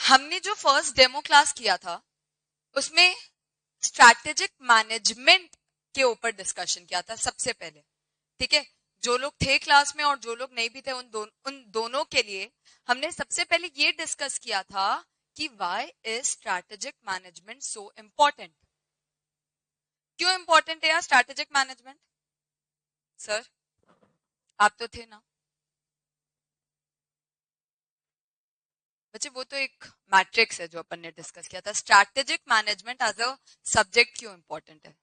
हमने जो first demo class किया था उसमें स्ट्रैटेजिक मैनेजमेंट के ऊपर डिस्कशन किया था सबसे पहले। ठीक है, जो लोग थे क्लास में और जो लोग नहीं भी थे उन दोनों के लिए हमने सबसे पहले ये डिस्कस किया था कि why is strategic management so important. क्यों इंपॉर्टेंट है यार स्ट्रैटेजिक मैनेजमेंट? सर आप तो थे ना बच्चे, वो तो एक मैट्रिक्स है जो अपन ने डिस्कस किया था। Strategic management as a subject क्यों इंपॉर्टेंट है?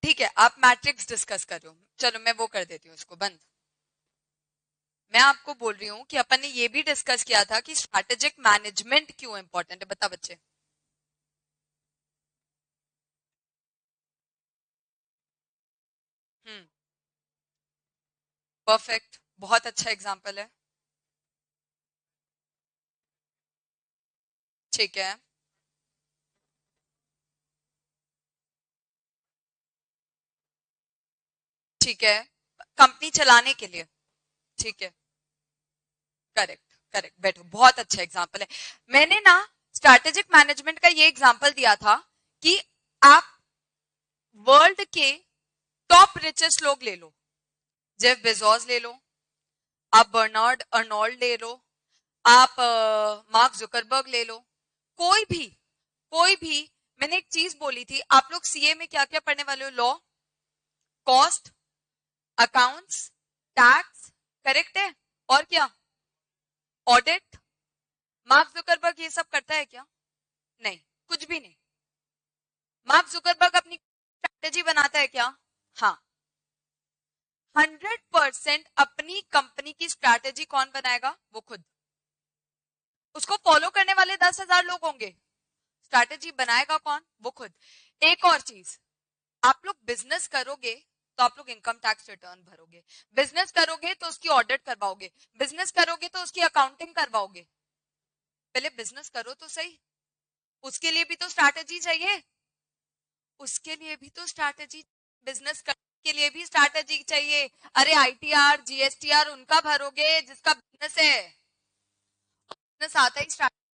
ठीक है, आप मैट्रिक्स डिस्कस कर रहे हो, चलो मैं वो कर देती हूँ इसको बंद। मैं आपको बोल रही हूँ कि अपन ने ये भी डिस्कस किया था कि स्ट्रैटेजिक मैनेजमेंट क्यों इंपॉर्टेंट है। बता बच्चे। परफेक्ट, बहुत अच्छा एग्जाम्पल है। ठीक है। ठीक है, कंपनी चलाने के लिए। ठीक है, करेक्ट करेक्ट, बैठो, बहुत अच्छा एग्जाम्पल है। मैंने ना स्ट्रैटेजिक मैनेजमेंट का ये एग्जाम्पल दिया था कि आप वर्ल्ड के टॉप रिचेस्ट लोग ले लो, जेफ बेजोस ले लो, आप बर्नार्ड अर्नोल्ड ले लो, आप मार्क जुकरबर्ग ले लो, कोई भी। मैंने एक चीज बोली थी, आप लोग सीए में क्या क्या पढ़ने वाले हो? Law, cost, accounts, tax, correct है, और क्या? ऑडिट। मार्क जुकरबर्ग ये सब करता है क्या? नहीं, कुछ भी नहीं। मार्क जुकरबर्ग अपनी स्ट्रैटेजी बनाता है क्या? हाँ। 100% अपनी कंपनी की स्ट्रैटेजी कौन बनाएगा? वो खुद। उसको फॉलो करने वाले 10,000 लोग होंगे, स्ट्रैटेजी बनाएगा कौन? वो खुद। एक और चीज, आप लोग बिजनेस करोगे तो आप लोग इनकम टैक्स रिटर्न भरोगे, बिजनेस करोगे तो उसकी ऑडिट करवाओगे, बिजनेस करोगे तो उसकी अकाउंटिंग करवाओगे। पहले बिजनेस करो तो सही, उसके लिए भी तो स्ट्रैटेजी चाहिए, उसके लिए भी तो स्ट्रैटेजी, बिजनेस करने के लिए भी स्ट्रैटेजी चाहिए। अरे आईटीआर जीएसटीआर उनका भरोगे जिसका बिजनेस है, बिजनेस आता ही स्ट्रैटेजी।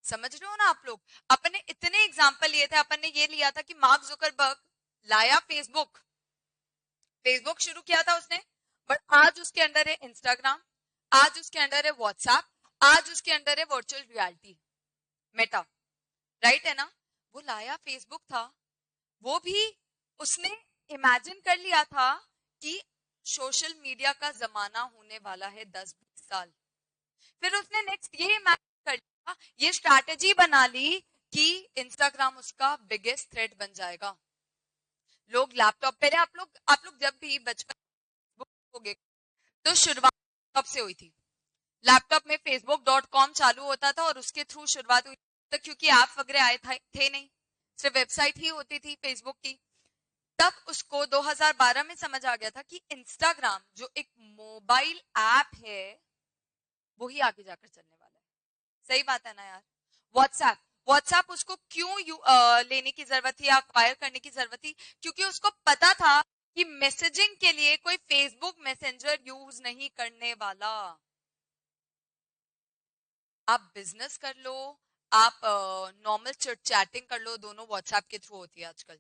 समझ रहे हो ना आप लोग? अपन ने इतने एग्जाम्पल लिए थे, अपन ने ये लिया था कि मार्क जुकरबर्ग लाया फेसबुक, फेसबुक शुरू किया था उसने, बट आज उसके अंदर है इंस्टाग्राम, आज उसके अंदर है व्हाट्सएप, आज उसके अंदर है वर्चुअल रियलिटी, मेटा। राइट है ना? वो लाया फेसबुक था, वो भी उसने इमेजिन कर लिया था कि सोशल मीडिया का जमाना होने वाला है 10-20 साल। फिर उसने नेक्स्ट ये इमेजिन कर लिया, ये स्ट्रैटेजी बना ली कि इंस्टाग्राम उसका बिगेस्ट थ्रेट बन जाएगा। लोग लैपटॉप, पहले आप लोग जब भी बचपन हो गए तो शुरुआत लैपटॉप से हुई थी। लैपटॉप में facebook.com चालू होता था और उसके थ्रू शुरुआत हुई, तो क्योंकि ऐप वगैरह आए थे नहीं, सिर्फ वेबसाइट ही होती थी फेसबुक की। तब उसको 2012 में समझ आ गया था कि इंस्टाग्राम जो एक मोबाइल ऐप है वही आगे जाकर चलने वाला है। सही बात है ना यार? व्हाट्सएप, व्हाट्सएप उसको क्यों लेने की जरूरत थी, अक्वायर करने की जरूरत थी? क्योंकि उसको पता था कि मैसेजिंग के लिए कोई फेसबुक मैसेंजर यूज नहीं करने वाला। आप बिजनेस कर लो, आप नॉर्मल चैटिंग कर लो, दोनों व्हाट्सएप के थ्रू होती है आजकल।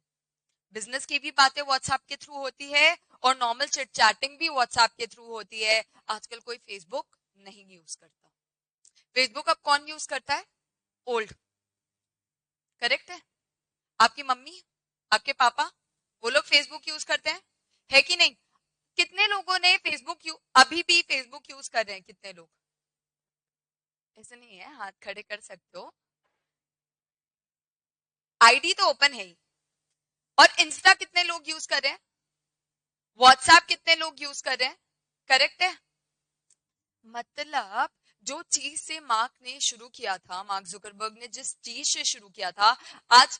बिजनेस की भी बातें व्हाट्सएप के थ्रू होती है और नॉर्मल चैटिंग भी व्हाट्सएप के थ्रू होती है। आजकल कोई फेसबुक नहीं यूज करता। फेसबुक अब कौन यूज करता है? ओल्ड। करेक्ट है? आपकी मम्मी, आपके पापा, वो लोग फेसबुक यूज करते हैं, है कि नहीं? कितने लोगों ने फेसबुक अभी भी फेसबुक यूज कर रहे हैं? कितने लोग? ऐसे नहीं है, हाथ खड़े कर सकते हो। आईडी तो ओपन है ही। और इंस्टा कितने लोग यूज कर रहे हैं? व्हाट्सएप कितने लोग यूज कर रहे हैं? करेक्ट है? मतलब जो चीज से मार्क ने शुरू किया था, मार्क जुकरबर्ग ने जिस चीज से शुरू किया था, आज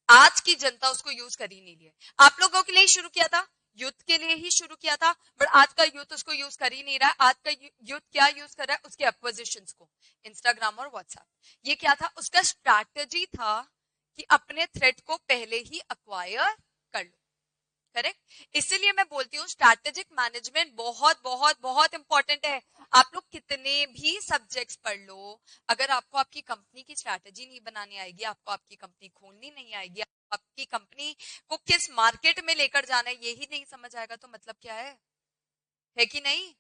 आज की जनता उसको यूज कर ही नहीं रही है। आप लोगों के लिए ही शुरू किया था, यूथ के लिए ही शुरू किया था, बट आज का यूथ उसको यूज कर ही नहीं रहा है। आज का यूथ क्या यूज कर रहा है? उसके एक्विजिशंस को, इंस्टाग्राम और व्हाट्सएप। ये क्या था? उसका स्ट्रैटेजी था कि अपने थ्रेड को पहले ही अक्वायर कर लो, करेक्ट। इसीलिए मैं बोलती हूँ स्ट्रैटेजिक मैनेजमेंट बहुत बहुत बहुत इंपॉर्टेंट है। आप लोग कितने भी सब्जेक्ट्स पढ़ लो, अगर आपको आपकी कंपनी की स्ट्रैटेजी नहीं बनानी आएगी, आपको आपकी कंपनी खोलनी नहीं आएगी, आपकी कंपनी को किस मार्केट में लेकर जाना है यही नहीं समझ आएगा, तो मतलब क्या है कि नहीं?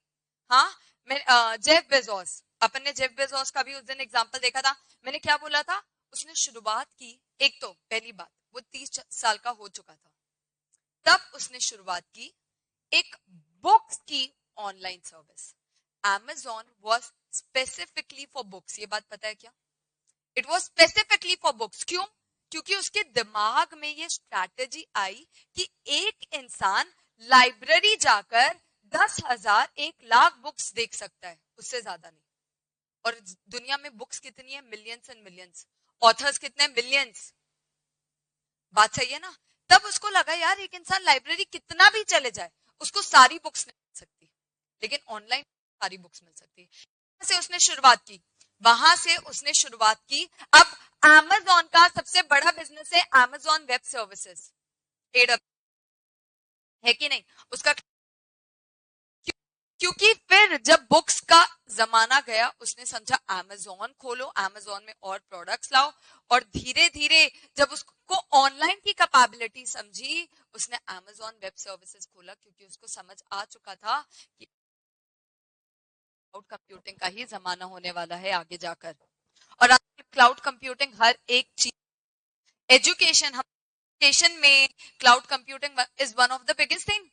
हाँ, मैं जेफ बेजोस, अपन ने जेफ बेजोस का भी उस दिन एग्जांपल देखा था। मैंने क्या बोला था? उसने शुरुआत की, एक तो पहली बात वो 30 साल का हो चुका था, तब उसने शुरुआत की एक बुक्स की online service. Amazon was specifically for books, ये बात पता है क्या? It was specifically for books। क्यों? क्योंकि उसके दिमाग में ये स्ट्रैटेजी आई कि एक इंसान लाइब्रेरी जाकर 10,000 1 लाख बुक्स देख सकता है, उससे ज्यादा नहीं। और दुनिया में बुक्स कितनी है? Millions and millions. ऑथर्स कितने हैं? मिलियंस। बात सही है ना? तब उसको लगा यार एक इंसान लाइब्रेरी कितना भी चले जाए उसको सारी बुक्स नहीं मिल सकती, लेकिन ऑनलाइन सारी बुक्स मिल सकती है। वहां से उसने शुरुआत की, वहां से उसने शुरुआत की। अब Amazon का सबसे बड़ा बिजनेस है Amazon वेब सर्विसेज, है कि नहीं? उसका क्योंकि फिर जब बुक्स का जमाना गया उसने समझा Amazon खोलो, Amazon में और प्रोडक्ट्स लाओ, और धीरे धीरे जब उसको ऑनलाइन की कैपेबिलिटी समझी उसने Amazon वेब सर्विसेज खोला, क्योंकि उसको समझ आ चुका था कि क्लाउड कंप्यूटिंग का ही जमाना होने वाला है आगे जाकर। और आज क्लाउड कंप्यूटिंग हर एक चीज, एजुकेशन में cloud computing is one of the biggest thing.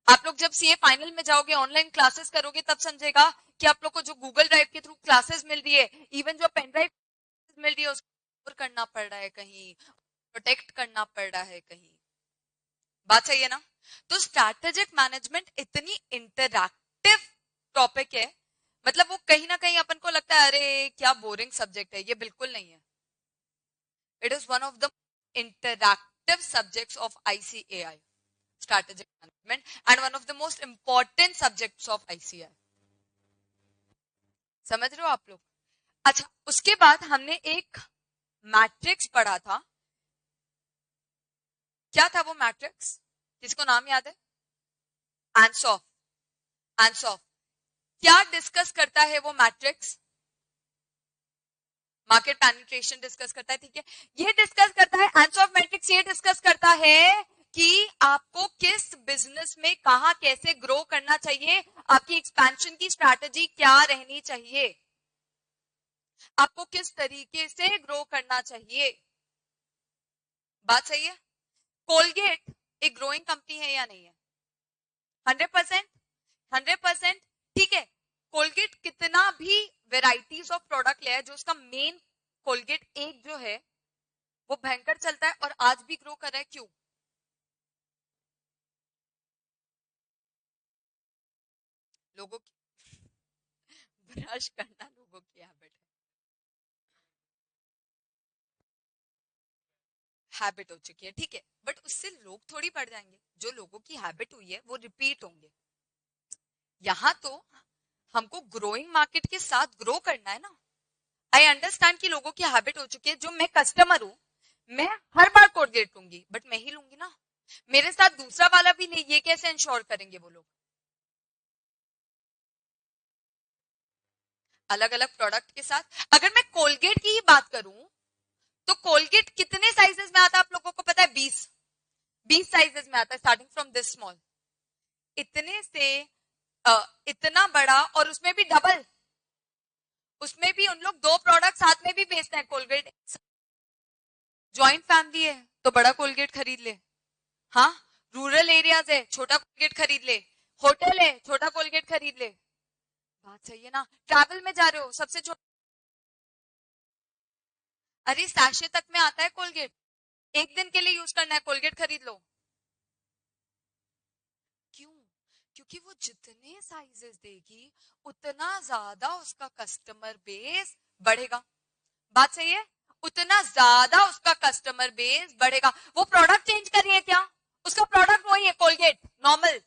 आप लोग जब सीए फाइनल में जाओगे, ऑनलाइन क्लासेस करोगे, तब समझेगा कि आप लोग को जो गूगल ड्राइव के थ्रू क्लासेस मिल रही है, इवन जो पेन ड्राइव मिल रही है, उसको करना पड़ रहा है कहीं, प्रोटेक्ट करना पड़ रहा है कहीं। बात सही है ना? तो स्ट्रैटेजिक मैनेजमेंट इतनी इंटरैक्टिव टॉपिक है, मतलब वो कहीं ना कहीं अपन को लगता है अरे क्या बोरिंग सब्जेक्ट है, ये बिल्कुल नहीं है। It is one of the interactive subjects of ICAI, strategic management, and one of the most important subjects of ICI। समझ रहे हो आप लोग? अच्छा, उसके बाद हमने एक मैट्रिक्स पढ़ा था। क्या था वो मैट्रिक्स? किसको नाम याद है? आंसॉफ। आंसॉफ क्या डिस्कस करता है वो मैट्रिक्स? मार्केट पेनिट्रेशन डिस्कस करता है, ठीक है। ये डिस्कस करता है, आंसॉफ मैट्रिक्स ये डिस्कस करता है कि आपको किस बिजनेस में कहां कैसे ग्रो करना चाहिए, आपकी एक्सपेंशन की स्ट्रैटेजी क्या रहनी चाहिए, आपको किस तरीके से ग्रो करना चाहिए। बात सही है? कोलगेट एक ग्रोइंग कंपनी है या नहीं है? 100%। 100%। ठीक है। कोलगेट कितना भी वेराइटीज ऑफ प्रोडक्ट ले, जो उसका मेन कोलगेट एक जो है वो भयंकर चलता है और आज भी ग्रो कर रहा है, क्यों? लोगों की ब्रश करना लोगों की हैबिट है, हैबिट हो चुकी है, ठीक है। बट उससे लोग थोड़ी बढ़ जाएंगे, जो लोगों की हैबिट हुई है वो रिपीट होंगे। यहाँ तो हमको ग्रोइंग मार्केट के साथ ग्रो करना है ना। आई अंडरस्टैंड कि लोगों की हैबिट हो चुकी है, जो मैं कस्टमर हूं मैं हर बार कोलगेट लूंगी, बट मैं ही लूंगी ना, मेरे साथ दूसरा वाला भी नहीं, ये कैसे इंश्योर करेंगे वो लोग? अलग अलग प्रोडक्ट के साथ। अगर मैं कोलगेट की ही बात करूं तो कोलगेट कितने साइजेस में आता है आप लोगों को पता है? 20 साइजेस में आता है, स्टार्टिंग फ्रॉम दिस स्मॉल, इतने से इतना बड़ा, और उसमें भी डबल, उसमें भी उन लोग 2 प्रोडक्ट साथ में भी बेचते हैं। कोलगेट जॉइंट फैमिली है तो बड़ा कोलगेट खरीद ले, हाँ। रूरल एरियाज है, छोटा कोलगेट खरीद ले। होटल है, छोटा कोलगेट खरीद ले। बात सही है ना? ट्रैवल में जा रहे हो, सबसे छोटा, अरे सैशे तक में आता है कोलगेट, एक दिन के लिए यूज करना है, कोलगेट खरीद लो। क्यों? क्योंकि वो जितने साइजेस देगी उतना ज्यादा उसका कस्टमर बेस बढ़ेगा। बात सही है? उतना ज्यादा उसका कस्टमर बेस बढ़ेगा। वो प्रोडक्ट चेंज कर रही है क्या? उसका प्रोडक्ट वही है, कोलगेट नॉर्मल।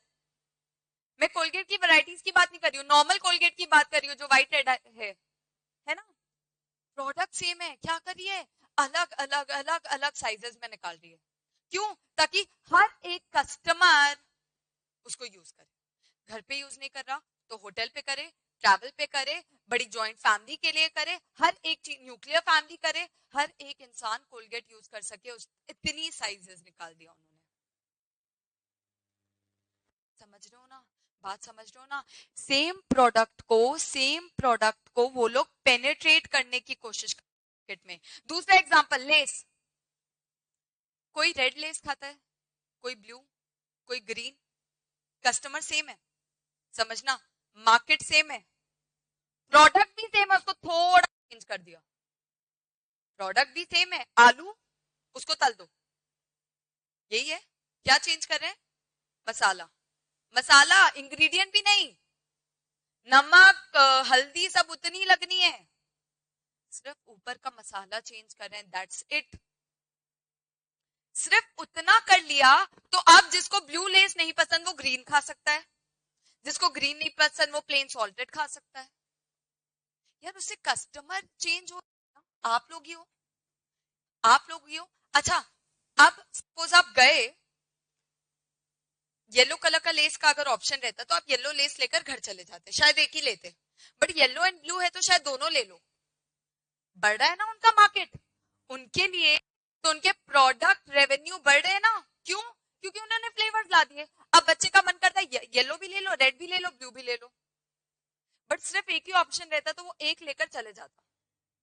मैं कोलगेट की वैरायटीज की बात नहीं कर रही हूँ, नॉर्मल कोलगेट की बात कर रही हूँ जो व्हाइट रेड है ना। प्रोडक्ट सेम है, क्या कर रही है? अलग अलग अलग अलग साइजेस में निकाल रही है। क्यों? ताकि हर एक कस्टमर उसको यूज करे। घर पे यूज नहीं कर रहा तो होटल पे करे, ट्रैवल पे करे, बड़ी जॉइंट फैमिली के लिए करे, हर एक चीज, न्यूक्लियर फैमिली करे, हर एक इंसान कोलगेट यूज कर सके, इतनी साइजेस निकाल दिया उन्होंने। समझ रहे हो ना, बात समझ रहे हो ना। सेम प्रोडक्ट को वो लोग पेनेट्रेट करने की कोशिश मार्केट में। दूसरा एग्जांपल, लेस। कोई रेड लेस खाता है, कोई ब्लू, कोई ग्रीन, कस्टमर सेम है, समझना, मार्केट सेम है, प्रोडक्ट भी सेम है, उसको थोड़ा चेंज कर दिया। प्रोडक्ट भी सेम है, आलू, उसको तल दो, यही है। क्या चेंज कर रहे हैं? मसाला। मसाला इंग्रेडिएंट भी नहीं, नमक हल्दी सब उतनी लगनी है, सिर्फ ऊपर का मसाला चेंज कर रहे हैं, दैट्स इट। सिर्फ उतना कर लिया तो अब जिसको ब्लू लेस नहीं पसंद वो ग्रीन खा सकता है, जिसको ग्रीन नहीं पसंद वो प्लेन सॉल्टेड खा सकता है। यार उससे कस्टमर चेंज हो, आप लोग ही हो, आप लोग ही हो। अच्छा, अब सपोज आप गए, येलो कलर का लेस का अगर ऑप्शन रहता तो आप येलो लेस लेकर घर चले जाते, शायद एक ही लेते, बट येलो एंड ब्लू है तो शायद दोनों ले लो। बढ़ रहा है ना उनका मार्केट, उनके लिए तो उनके प्रोडक्ट रेवेन्यू बढ़ रहे हैं ना। क्यों? क्योंकि उन्होंने फ्लेवर्स ला दिए। अब बच्चे का मन करता है येलो भी ले लो, रेड भी ले लो, ब्लू भी ले लो, बट सिर्फ एक ही ऑप्शन रहता तो वो एक लेकर चले जाता,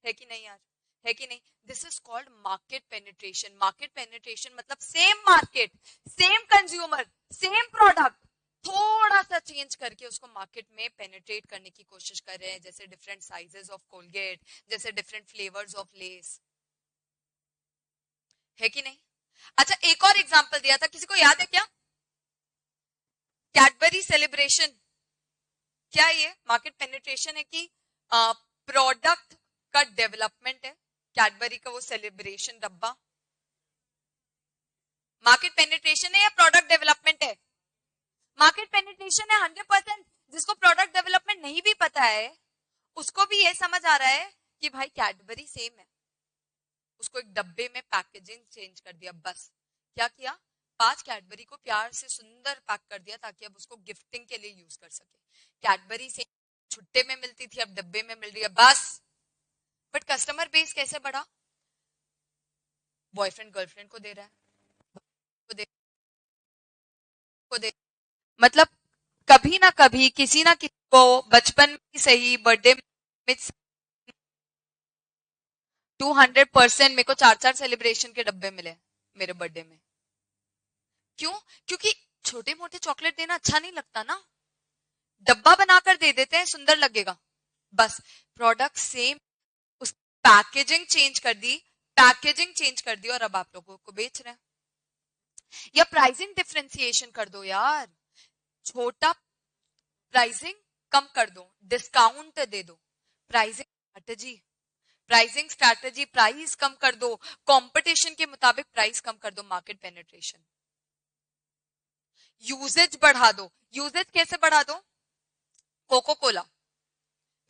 है कि नहीं यार, है कि नहीं। This is called market penetration. Market penetration मतलब same market, same consumer, same product, थोड़ा सा चेंज करके उसको मार्केट में पेनिट्रेट करने की कोशिश कर रहे हैं, जैसे डिफरेंट साइजेस ऑफ कोलगेट, जैसे डिफरेंट फ्लेवर्स ऑफ लेस, है कि नहीं। अच्छा, एक और एग्जांपल दिया था, किसी को याद है क्या? Cadbury celebration. क्या ये मार्केट पेनिट्रेशन है कि प्रोडक्ट का डेवलपमेंट है? कैडबरी का वो सेलिब्रेशन डब्बा मार्केट पेनिट्रेशन है या प्रोडक्ट डेवलपमेंट है? मार्केट पेनिट्रेशन है 100%। जिसको प्रोडक्ट डेवलपमेंट नहीं भी पता है उसको भी ये समझ आ रहा है कि भाई कैडबरी सेम है, उसको एक डब्बे में पैकेजिंग चेंज कर दिया, बस। क्या किया? 5 कैडबरी को प्यार से सुंदर पैक कर दिया ताकि अब उसको गिफ्टिंग के लिए यूज कर सके। कैडबरी से छुट्टे में मिलती थी, अब डब्बे में मिल रही है, बस। बट कस्टमर बेस कैसे बढ़ा? बॉयफ्रेंड गर्लफ्रेंड को दे रहा है, को दे, को दे, मतलब कभी ना कभी किसी ना किसी को बचपन में सही, बर्थडे में 200% मेरे को 4-4 सेलिब्रेशन के डब्बे मिले मेरे बर्थडे में। क्यों? क्योंकि छोटे मोटे चॉकलेट देना अच्छा नहीं लगता ना, डब्बा बनाकर दे देते हैं, सुंदर लगेगा, बस। प्रोडक्ट सेम, उस पैकेजिंग चेंज कर दी, पैकेजिंग चेंज कर दी और अब आप लोगों को बेच रहे हैं। या प्राइसिंग डिफरेंशिएशन कर दो यार, छोटा प्राइसिंग कम कर दो, डिस्काउंट दे दो, pricing strategy, pricing strategy, price कम कर दो, कंपटीशन के मुताबिक प्राइस कम कर दो, मार्केट पेनिट्रेशन। यूजेज बढ़ा दो। यूजेज कैसे बढ़ा दो? कोको कोला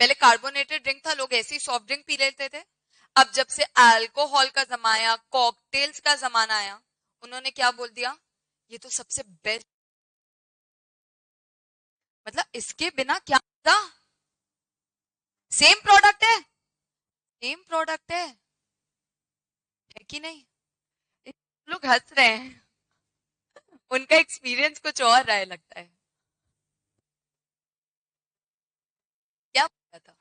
पहले कार्बोनेटेड ड्रिंक था, लोग ऐसे ही सॉफ्ट ड्रिंक पी लेते थे। अब जब से अल्कोहल का जमाना, कॉकटेल्स का जमाना आया, उन्होंने क्या बोल दिया? ये तो सबसे बेस्ट, मतलब इसके बिना क्या था? सेम प्रोडक्ट है, सेम प्रोडक्ट है कि नहीं। लोग हंस रहे हैं, उनका एक्सपीरियंस कुछ और रहा है लगता है। क्या बोला था?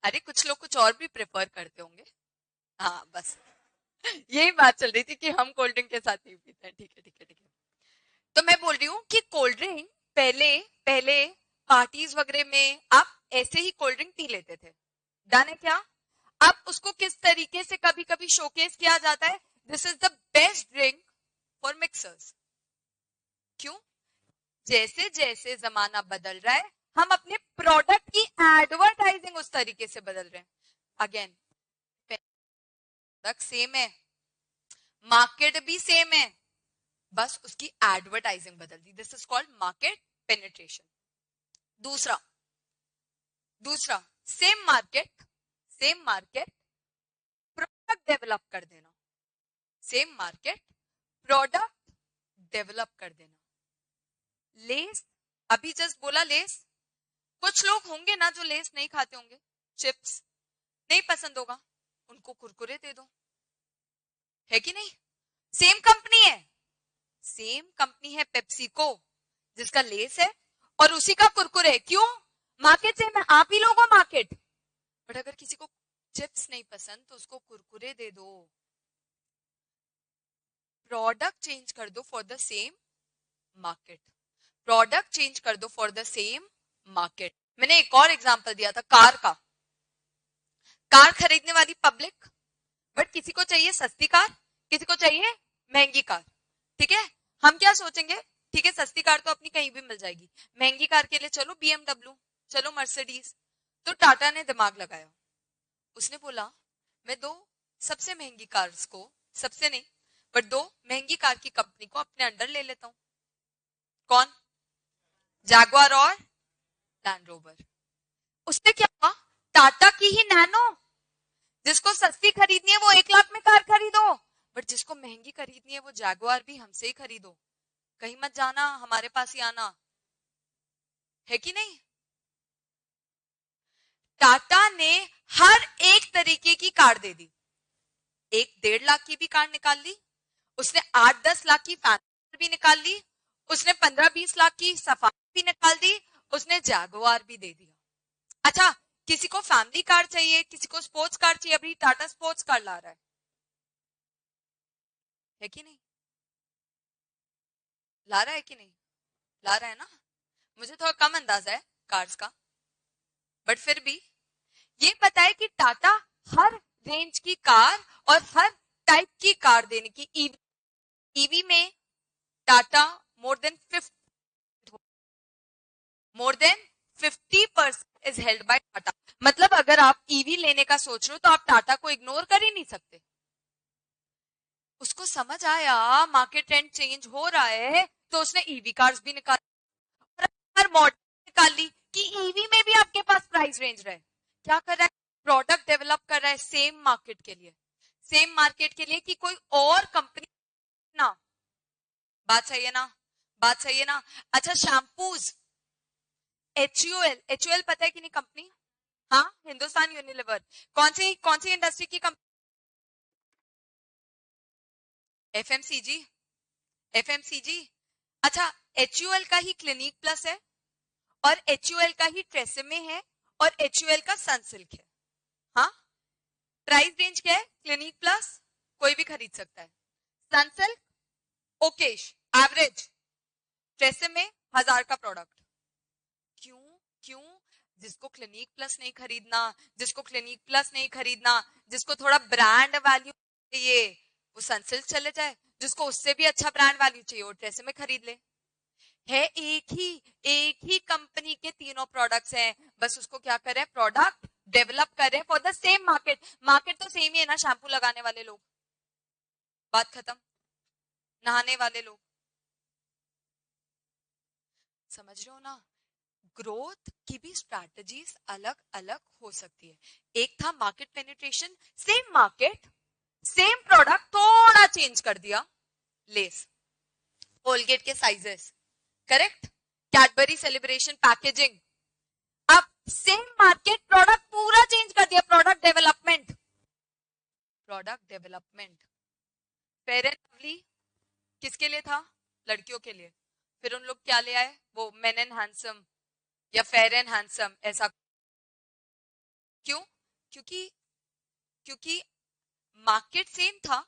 अरे कुछ लोग कुछ और भी प्रेफर करते होंगे, हाँ बस यही बात चल रही थी कि हम कोल्ड ड्रिंक के साथ नहीं पीते हैं, ठीक है ठीक है ठीक है। तो मैं बोल रही हूँ कि कोल्ड ड्रिंक पहले पहले पार्टीज वगैरह में आप ऐसे ही कोल्ड ड्रिंक पी लेते थे, डन है क्या? अब उसको किस तरीके से कभी कभी शोकेस किया जाता है, this is the best drink for mixers. क्यों? जैसे जैसे जमाना बदल रहा है हम अपने प्रोडक्ट की एडवर्टाइजिंग उस तरीके से बदल रहे हैं। अगेन प्रोडक्ट सेम है, मार्केट भी सेम है, बस उसकी एडवर्टाइजिंग बदल दी, this is called market penetration. दूसरा दूसरा same market, same market product develop कर देना, सेम मार्केट प्रोडक्ट डेवलप कर देना. लेस, अभी जस्ट बोला लेस. कुछ लोग होंगे ना जो लेस नहीं खाते होंगे, चिप्स नहीं पसंद होगा, उनको कुरकुरे दे दो, है कि नहीं? सेम कंपनी है, सेम कंपनी है पेप्सिको, जिसका लेस है और उसी का कुरकुरे है. क्यों? मार्केट सेम है, आप ही लोगों मार्केट. बट अगर किसी को चिप्स नहीं पसंद तो उसको कुरकुरे दे दो. प्रोडक्ट चेंज कर दो for the same market, product change कर दो फॉर द सेम मार्केट. मैंने एक और एग्जांपल दिया था कार का. कार खरीदने वाली पब्लिक, बट किसी को चाहिए सस्ती कार, किसी को चाहिए महंगी कार. ठीक है, हम क्या सोचेंगे, ठीक है सस्ती कार तो अपनी कहीं भी मिल जाएगी, महंगी कार के लिए चलो बीएमडब्ल्यू, चलो मर्सिडीज. तो टाटा ने दिमाग लगाया, उसने बोला मैं दो सबसे महंगी कार्स को, सबसे नहीं बट दो महंगी कार की कंपनी को अपने अंडर ले लेता हूं. कौन? जैगुआर और लैंड रोवर. उससे क्या हुआ, टाटा की ही नैनो, जिसको सस्ती खरीदनी है वो 1 लाख में कार खरीदो, बट जिसको महंगी खरीदनी है वो जैगुआर भी हमसे ही खरीदो, कहीं मत जाना, हमारे पास ही आना, है कि नहीं? टाटा ने हर एक तरीके की कार दे दी. एक 1.5 लाख की भी कार निकाल ली उसने, 8-10 लाख की फैन भी निकाल ली उसने, 15-20 लाख की सफारी भी निकाल दी उसने, जैगुआर भी दे दिया. अच्छा, किसी को फैमिली कार चाहिए, किसी को स्पोर्ट्स कार चाहिए, अभी टाटा स्पोर्ट्स कार ला रहा है कि नहीं? ला रहा है कि नहीं? ला रहा है ना. मुझे थोड़ा कम अंदाजा है कार्स का, बट फिर भी ये पता है कि टाटा हर रेंज की कार और हर टाइप की कार देने की, ईवी में Tata more than 50% is held by Tata. मतलब अगर आप ईवी लेने का सोच रहे हो तो आप टाटा को इग्नोर कर ही नहीं सकते. उसको समझ आया मार्केट ट्रेंड चेंज हो रहा है तो उसने ईवी कार्स भी निकाली, हर मॉडल निकाल ली कि ईवी में भी आपके पास प्राइस रेंज रहे. क्या कर रहा है, प्रोडक्ट डेवलप कर रहा है सेम मार्केट के लिए, सेम मार्केट के लिए कि कोई और कंपनी ना. बात सही है ना, बात सही है ना. अच्छा, शैम्पूज, एचयूएल पता है कि नहीं कंपनी? हाँ, हिंदुस्तान यूनिलीवर. कौन सी इंडस्ट्री की कंपनी? FMCG, FMCG. अच्छा, एचयूएल का ही क्लिनिक प्लस है और एचयूएल का ही ट्रेसेमे है और एचयूएल का सनसिल्क है. हाँ, प्राइस रेंज क्या है? क्लिनिक प्लस कोई भी खरीद सकता है, सनसिल्क ओकेश एवरेज, ट्रेसेमे 1000 का प्रोडक्ट. क्यों? क्यों? जिसको क्लिनिक प्लस नहीं खरीदना, जिसको क्लिनिक प्लस नहीं खरीदना, जिसको थोड़ा ब्रांड वैल्यू चाहिए वो सनसिल्क चले जाए, जिसको उससे भी अच्छा ब्रांड वैल्यू चाहिए वो ट्रेसेमे खरीद ले. है एक ही कंपनी के तीनों प्रोडक्ट्स हैं, बस उसको क्या कर रहे हैं, प्रोडक्ट डेवलप कर रहे हैं for the same market. Market तो सेम ही है ना, शैम्पू लगाने वाले लोग, बात खत्म. नहाने वाले लोग, समझ रहे हो ना. ग्रोथ की भी स्ट्रैटेजीज अलग अलग हो सकती है. एक था market penetration, same market same product थोड़ा चेंज कर दिया, लेस, कोलगेट के sizes, correct, Cadbury celebration packaging. अब सेम मार्केट प्रोडक्ट पूरा चेंज कर दिया, product development, product development. Fair and lovely किसके लिए था? लड़कियों के लिए. फिर उन लोग क्या ले आए, वो मेन एंड हैंडसम या फेयर एंड हैंडसम, ऐसा. क्यों? क्योंकि क्योंकि मार्केट सेम था,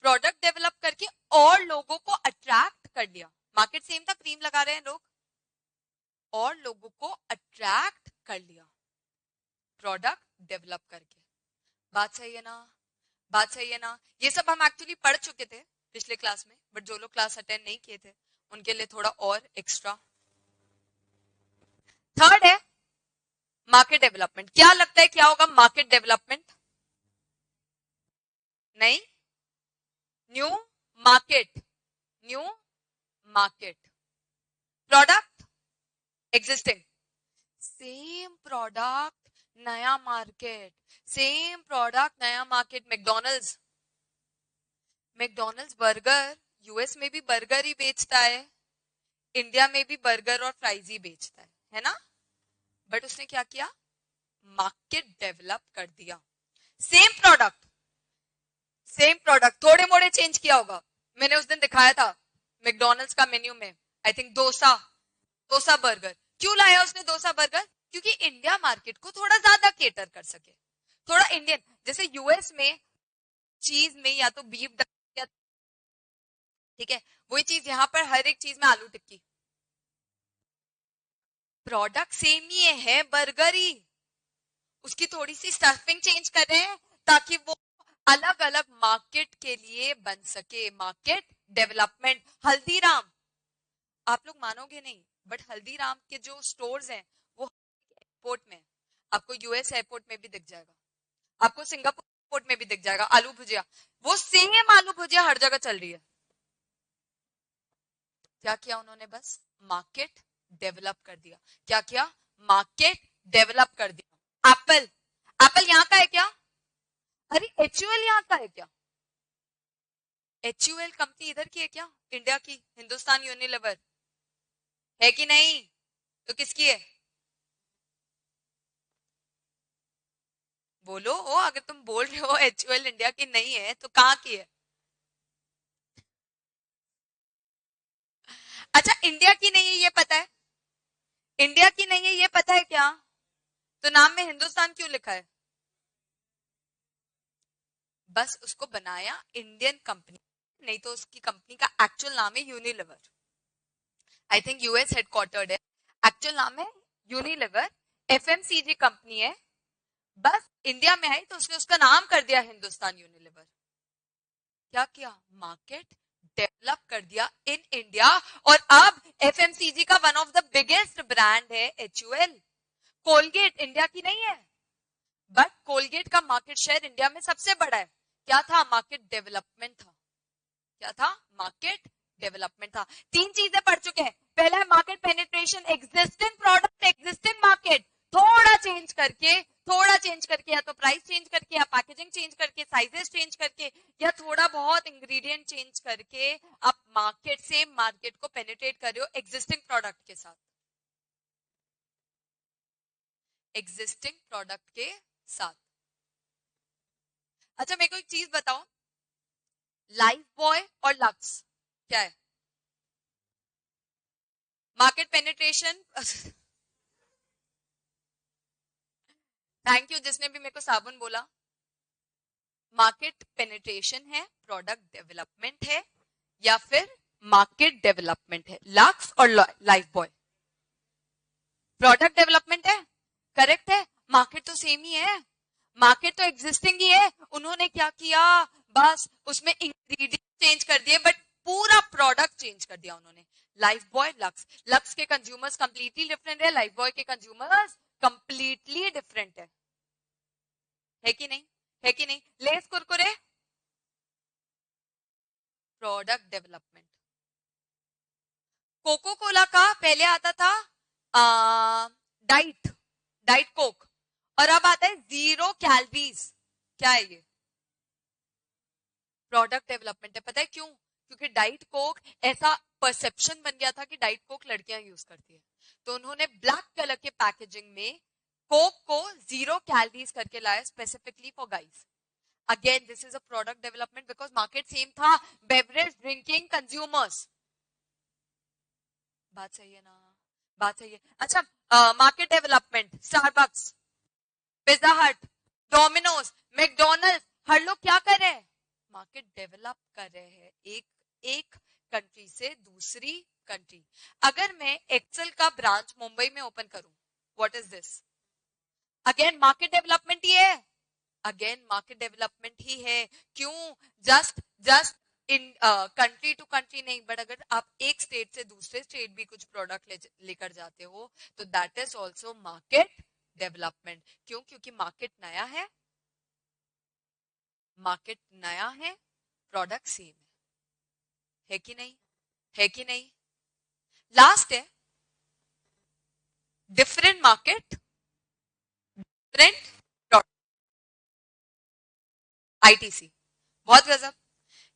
प्रोडक्ट डेवलप करके और लोगों को अट्रैक्ट कर लिया. मार्केट सेम था, क्रीम लगा रहे हैं लोग, और लोगों को अट्रैक्ट कर लिया प्रोडक्ट डेवलप करके. बात सही है ना, बात सही है ना. ये सब हम एक्चुअली पढ़ चुके थे पिछले क्लास में, बट जो लोग क्लास अटेंड नहीं किए थे उनके लिए थोड़ा और एक्स्ट्रा. थर्ड है मार्केट डेवलपमेंट. क्या लगता है क्या होगा मार्केट डेवलपमेंट? नहीं, new market, new market, product existing, same product नया मार्केट, सेम प्रोडक्ट नया market. McDonald's, McDonald's burger US में भी बर्गर ही बेचता है, इंडिया में भी बर्गर और फ्राइज ही बेचता है ना? बट उसने क्या किया, मार्केट डेवलप कर दिया। सेम प्रोडक्ट, सेम प्रोडक्ट, थोड़े मोड़े चेंज किया होगा। मैंने उस दिन दिखाया था मैकडोनल्ड्स का मेन्यू में, I think dosa, dosa burger. क्यों लाया उसने डोसा बर्गर? क्योंकि इंडिया मार्केट को थोड़ा ज्यादा केटर कर सके, थोड़ा इंडियन। जैसे यूएस में चीज में या तो बीफ, ठीक है, वही चीज यहाँ पर हर एक चीज में आलू टिक्की। प्रोडक्ट सेम ही है, बर्गर ही, उसकी थोड़ी सी स्टफिंग चेंज कर रहे हैं ताकि वो अलग अलग मार्केट के लिए बन सके। Market development. हल्दीराम, आप लोग मानोगे नहीं, बट हल्दीराम के जो स्टोर्स हैं वो एयरपोर्ट में, आपको यूएस एयरपोर्ट में भी दिख जाएगा, आपको सिंगापुर एयरपोर्ट में भी दिख जाएगा। आलू भुजिया, वो सेम आलू भुजिया हर जगह चल रही है। क्या किया उन्होंने? बस मार्केट डेवलप कर दिया। क्या किया? मार्केट डेवलप कर दिया। एप्पल, एप्पल यहाँ का है क्या? अरे एचयूएल यहाँ का है क्या? एचयूएल कंपनी इधर की है क्या? इंडिया की, हिंदुस्तान यूनिलीवर है कि नहीं? तो किसकी है? बोलो। ओ, अगर तुम बोल रहे हो एचयूएल इंडिया की नहीं है तो कहाँ की है? अच्छा, इंडिया की नहीं है ये पता है? इंडिया की नहीं है ये पता है क्या? तो नाम में हिंदुस्तान क्यों लिखा है? बस उसको बनाया इंडियन कंपनी, नहीं तो उसकी कंपनी का एक्चुअल नाम है Unilever. I think US headquartered है, एक्चुअल नाम है यूनिलीवर, एफएमसीजी कंपनी है। बस इंडिया में आई तो उसने उसका नाम कर दिया हिंदुस्तान यूनिलीवर। क्या किया? मार्केट डेवलप कर दिया इन इंडिया। और अब एफएमसीजी का one of the biggest brand है एचयूएल। कोलगेट इंडिया की नहीं है, बट कोलगेट का मार्केट शेयर इंडिया में सबसे बड़ा है। क्या था? मार्केट डेवलपमेंट था। क्या था? मार्केट डेवलपमेंट था। तीन चीजें पढ़ चुके हैं। पहला है market penetration, existing product, existing market, थोड़ा चेंज करके, थोड़ा चेंज करके, या तो प्राइस चेंज करके, या पैकेजिंग चेंज करके, साइजेस चेंज करके, या थोड़ा बहुत इंग्रेडिएंट चेंज करके आप मार्केट से मार्केट को पेनिट्रेट कर रहे हो एग्जिस्टिंग प्रोडक्ट के साथ, एग्जिस्टिंग प्रोडक्ट के साथ। अच्छा, मेरे को एक चीज बताओ, लाइफ बॉय और लक्स क्या है? Market penetration. थैंक यू जिसने भी मेरे को साबुन बोला। मार्केट पेनिट्रेशन है, प्रोडक्ट डेवलपमेंट है, या फिर मार्केट डेवलपमेंट है? लक्स और लाइफ बॉय प्रोडक्ट डेवलपमेंट है, करेक्ट है। मार्केट तो सेम ही है, मार्केट तो एग्जिस्टिंग ही है। उन्होंने क्या किया? बस उसमें इंग्रेडिएंट चेंज कर दिए, बट पूरा प्रोडक्ट चेंज कर दिया उन्होंने। लाइफ बॉय, लक्स, लक्स के कंज्यूमर्स कंप्लीटली डिफरेंट है, लाइफ बॉय के कंज्यूमर्स कंप्लीटली डिफरेंट है कि नहीं? है कि नहीं? Lay's Kurkure, product development. Coca Cola का पहले आता था डाइट, डाइट कोक, और अब आता है जीरो कैलोरीज। क्या है ये? प्रोडक्ट डेवलपमेंट है। पता है क्यों? क्योंकि डाइट कोक ऐसा परसेप्शन बन गया था कि डाइट कोक लड़कियां यूज करती है, तो उन्होंने ब्लैक कलर के पैकेजिंग में कोक को जीरो कैलोरीज करके लाया specifically for guys. Again this is a product development because market same था, बेवरेज ड्रिंकिंग कंज्यूमर्स। बात सही है ना? बात सही है। अच्छा, मार्केट डेवलपमेंट, स्टारबक्स, पिज्जा हट, डोमिनोज, मैकडोनल्ड, हर लोग क्या कर रहे हैं? मार्केट डेवलप कर रहे हैं, एक एक कंट्री से दूसरी कंट्री। अगर मैं एक्सेल का ब्रांच मुंबई में ओपन करूं, what is this? Again market development ही है, अगेन मार्केट डेवलपमेंट ही है। क्यों? Just just in country to country नहीं, बट अगर आप एक स्टेट से दूसरे स्टेट भी कुछ प्रोडक्ट लेकर जाते हो तो that is also market development. क्यों? क्योंकि मार्केट नया है, मार्केट नया है, प्रोडक्ट सेम है कि नहीं? है कि नहीं? लास्ट है डिफरेंट मार्केट डिफरेंट आईटीसी, बहुत गजब।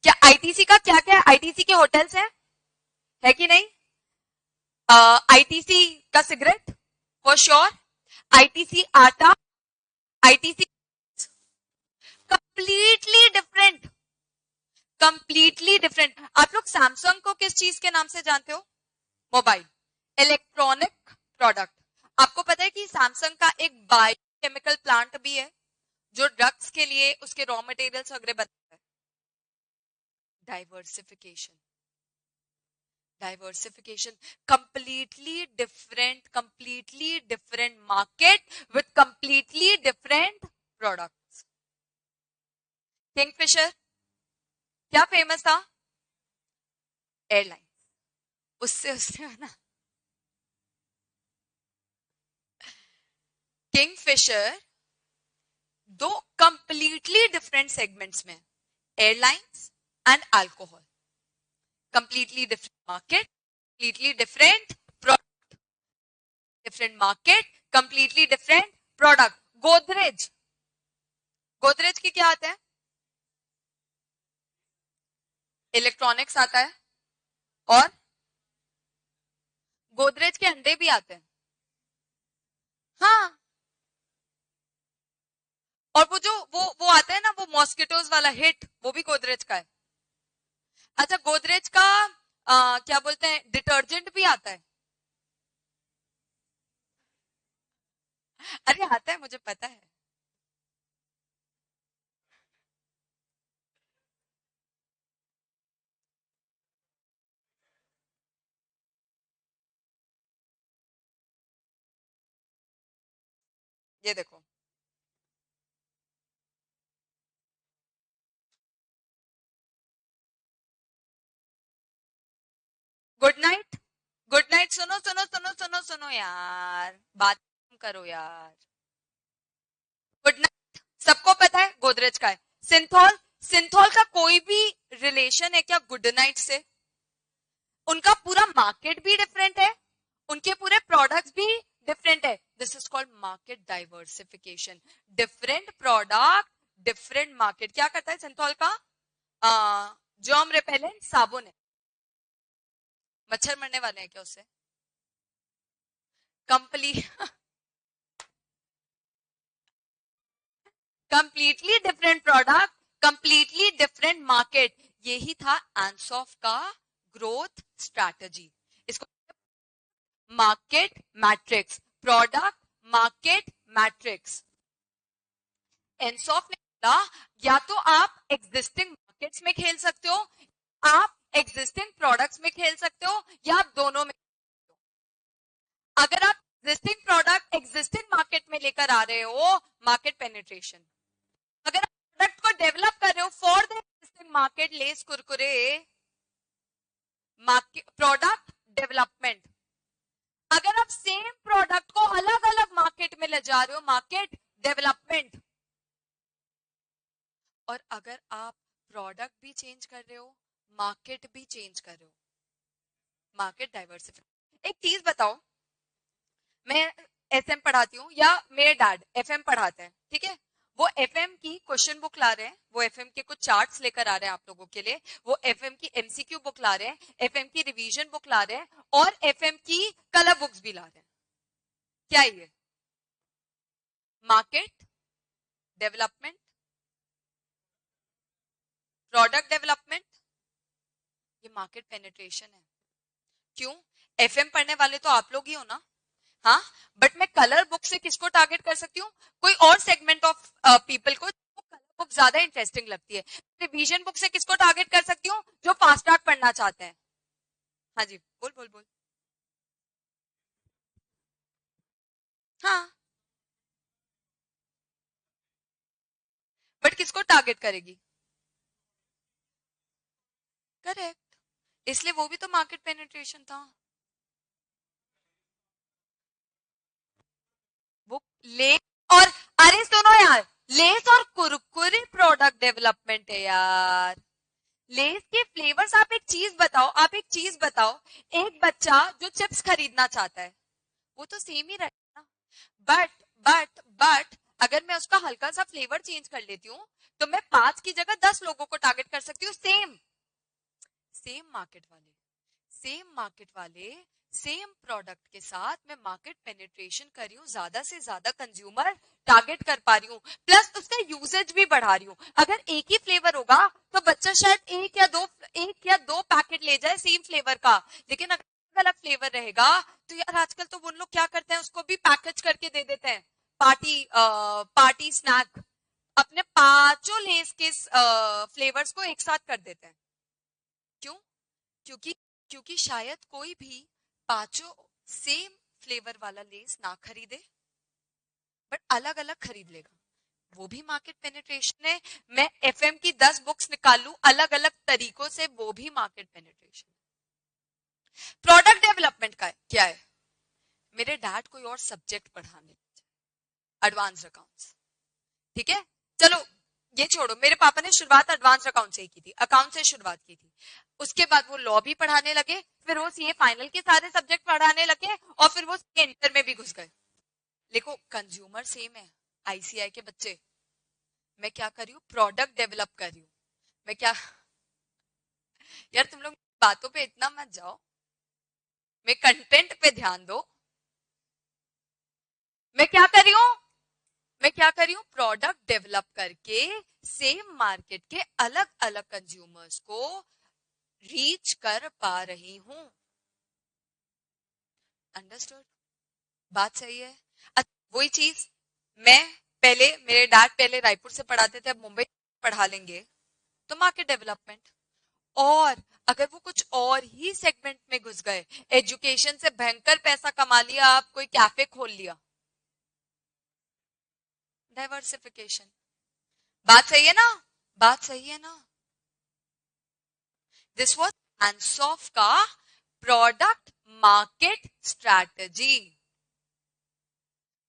क्या आईटीसी का क्या क्या है? आईटीसी के होटल्स है कि नहीं? आईटीसी का सिगरेट फॉर श्योर, आईटीसी आटा, ITC completely different, completely different. आप लोग सैमसंग को किस चीज के नाम से जानते हो? Mobile, electronic product. आपको पता है कि सैमसंग का एक बायोकेमिकल प्लांट भी है जो ड्रग्स के लिए उसके रॉ मटेरियल्स वगैरह बनाता है। Diversification, diversification, completely different market with completely different products। Kingfisher क्या फेमस था? एयरलाइन, उससे उसने ना किंगफिशर दो कंप्लीटली डिफरेंट सेगमेंट्स में, airlines and alcohol, completely different market, completely different product, different market, completely different product. Godrej, Godrej की क्या आता है? इलेक्ट्रॉनिक्स आता है, और गोदरेज के अंडे भी आते हैं। हाँ, और वो जो वो आता है ना, वो मॉस्किटोज वाला हिट, वो भी गोदरेज का है। अच्छा, गोदरेज का क्या बोलते हैं, डिटर्जेंट भी आता है। अरे आता है, मुझे पता है। ये देखो, गुड नाइट, गुड नाइट। सुनो सुनो सुनो सुनो सुनो यार, बात करो यार। गुड नाइट सबको पता है गोदरेज का है। सिंथॉल, सिंथॉल का कोई भी रिलेशन है क्या गुड नाइट से? उनका पूरा मार्केट भी डिफरेंट है, उनके पूरे प्रोडक्ट्स भी डिफरेंट है। This is called market diversification. Different product, different market. क्या करता है सिंथॉल का? जर्म रिपेलेंट साबुन है। मच्छर मरने वाले हैं क्या उससे? Complete completely different product, completely different market. यही था एंसॉफ का ग्रोथ स्ट्रैटेजी। इसको market matrix, product market matrix. Ansoff ने बोला या तो आप एग्जिस्टिंग मार्केट्स में खेल सकते हो, आप एग्जिस्टिंग प्रोडक्ट्स में खेल सकते हो, या आप दोनों में। अगर आप एग्जिस्टिंग प्रोडक्ट एग्जिस्टिंग मार्केट में लेकर आ रहे हो, मार्केट पेनिट्रेशन। अगर आप प्रोडक्ट को डेवलप कर रहे हो for the existing market, less Kurkure, market product development. अगर आप सेम प्रोडक्ट को अलग अलग मार्केट में ले जा रहे हो, मार्केट डेवलपमेंट। और अगर आप प्रोडक्ट भी चेंज कर रहे हो, मार्केट भी चेंज कर रहे हो, मार्केट डाइवर्सिफिकेशन। एक चीज बताओ, मैं एसएम पढ़ाती हूँ या मेरे डैड एफएम पढ़ाते हैं, ठीक है? वो एफएम की क्वेश्चन बुक ला रहे हैं, वो एफएम के कुछ चार्ट्स लेकर आ रहे हैं आप लोगों के लिए, वो एफएम की एमसीक्यू बुक ला रहे हैं, एफएम की रिवीजन बुक ला रहे हैं, और एफएम की कलर बुक्स भी ला रहे हैं। क्या ये मार्केट डेवलपमेंट, प्रोडक्ट डेवलपमेंट? ये मार्केट पेनिट्रेशन है। क्यों? एफएम पढ़ने वाले तो आप लोग ही हो ना? हाँ, बट मैं कलर बुक से किसको टारगेट कर सकती हूँ? कोई और सेगमेंट ऑफ पीपल को, कलर बुक ज्यादा इंटरेस्टिंग लगती है। रिवीजन बुक से किसको टारगेट कर सकती हूँ? जो फास्ट ट्रैक पढ़ना चाहते हैं। हाँ जी, बोल बोल बोल। हाँ, बट किसको टारगेट करेगी? करेक्ट, इसलिए वो भी तो मार्केट पेनिट्रेशन था। वो ले, और अरे सुनो यार, लेस और कुरकुरे प्रोडक्ट डेवलपमेंट है यार। लेस के फ्लेवर्स, आप एक चीज बताओ, आप एक चीज बताओ, एक बच्चा जो चिप्स खरीदना चाहता है, वो तो सेम ही रहेगा ना। बट बट अगर मैं उसका हल्का सा फ्लेवर चेंज कर लेती हूँ तो मैं 5 की जगह 10 लोगों को टारगेट कर सकती हूँ। सेम मार्केट वाले सेम प्रोडक्ट के साथ मैं मार्केट पेनिट्रेशन कर रही हूँ, ज्यादा से ज्यादा कंज्यूमर टारगेट कर पा रही हूँ, प्लस उसका यूसेज भी बढ़ा रही हूँ। अगर एक ही फ्लेवर होगा तो बच्चा शायद एक या दो पैकेट ले जाए सेम फ्लेवर का, लेकिन अगर अलग फ्लेवर रहेगा तो यार आजकल तो वो लोग क्या करते हैं, उसको भी पैकेज करके दे देते हैं, पार्टी स्नैक, अपने पांचों लेस के फ्लेवर्स को एक साथ कर देते हैं। क्यों? क्योंकि क्योंकि शायद कोई भी पांचों सेम फ्लेवर वाला लेस ना खरीदे, बट अलग अलग खरीद लेगा। वो भी मार्केट पेनिट्रेशन है। मैं एफएम की 10 बुक्स निकालू अलग अलग तरीकों से, वो भी मार्केट पेनिट्रेशन। प्रोडक्ट डेवलपमेंट का क्या है? मेरे डैड कोई और सब्जेक्ट पढ़ाने, एडवांस अकाउंट्स, ठीक है, चलो ये छोड़ो, मेरे पापा ने शुरुआत एडवांस अकाउंट से ही की थी, अकाउंट से शुरुआत की थी। उसके बाद वो लॉ भी पढ़ाने लगे, फिर वो सीए फाइनल के सारे सब्जेक्ट पढ़ाने लगे, और फिर वो सीए इंटर में भी घुस गए। देखो कंज्यूमर सेम है, आईसीआई के बच्चे। मैं क्या कर रही हूँ? प्रोडक्ट डेवलप कर रही हूँ। मैं क्या, यार तुम लोग बातों पे इतना मत जाओ, मैं कंटेंट पे ध्यान दो। मैं क्या कर रही हूँ? प्रोडक्ट डेवलप करके सेम मार्केट के अलग अलग कंज्यूमर्स को रीच कर पा रही हूं। अंडरस्टूड? बात सही है। वही चीज मैं मेरे डैड पहले रायपुर से पढ़ाते थे, अब मुंबई पढ़ा लेंगे, तो मार्केट डेवलपमेंट। और अगर वो कुछ और ही सेगमेंट में घुस गए, एजुकेशन से भयंकर पैसा कमा लिया, आप कोई कैफे खोल लिया, डाइवर्सिफिकेशन। बात सही है ना? बात सही है ना? दिस वॉज हैंड्सऑफ का product market strategy.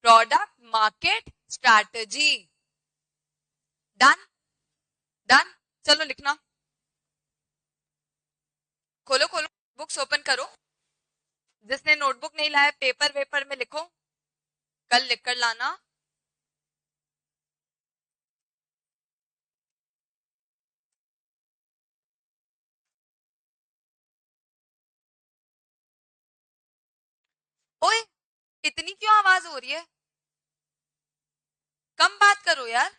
Product market strategy. Done? Done? चलो लिखना, खोलो खोलो बुक्स ओपन करो। जिसने नोटबुक नहीं लाया पेपर वेपर में लिखो, कल लिख कर लाना। ओए इतनी क्यों आवाज हो रही है? कम बात करो यार।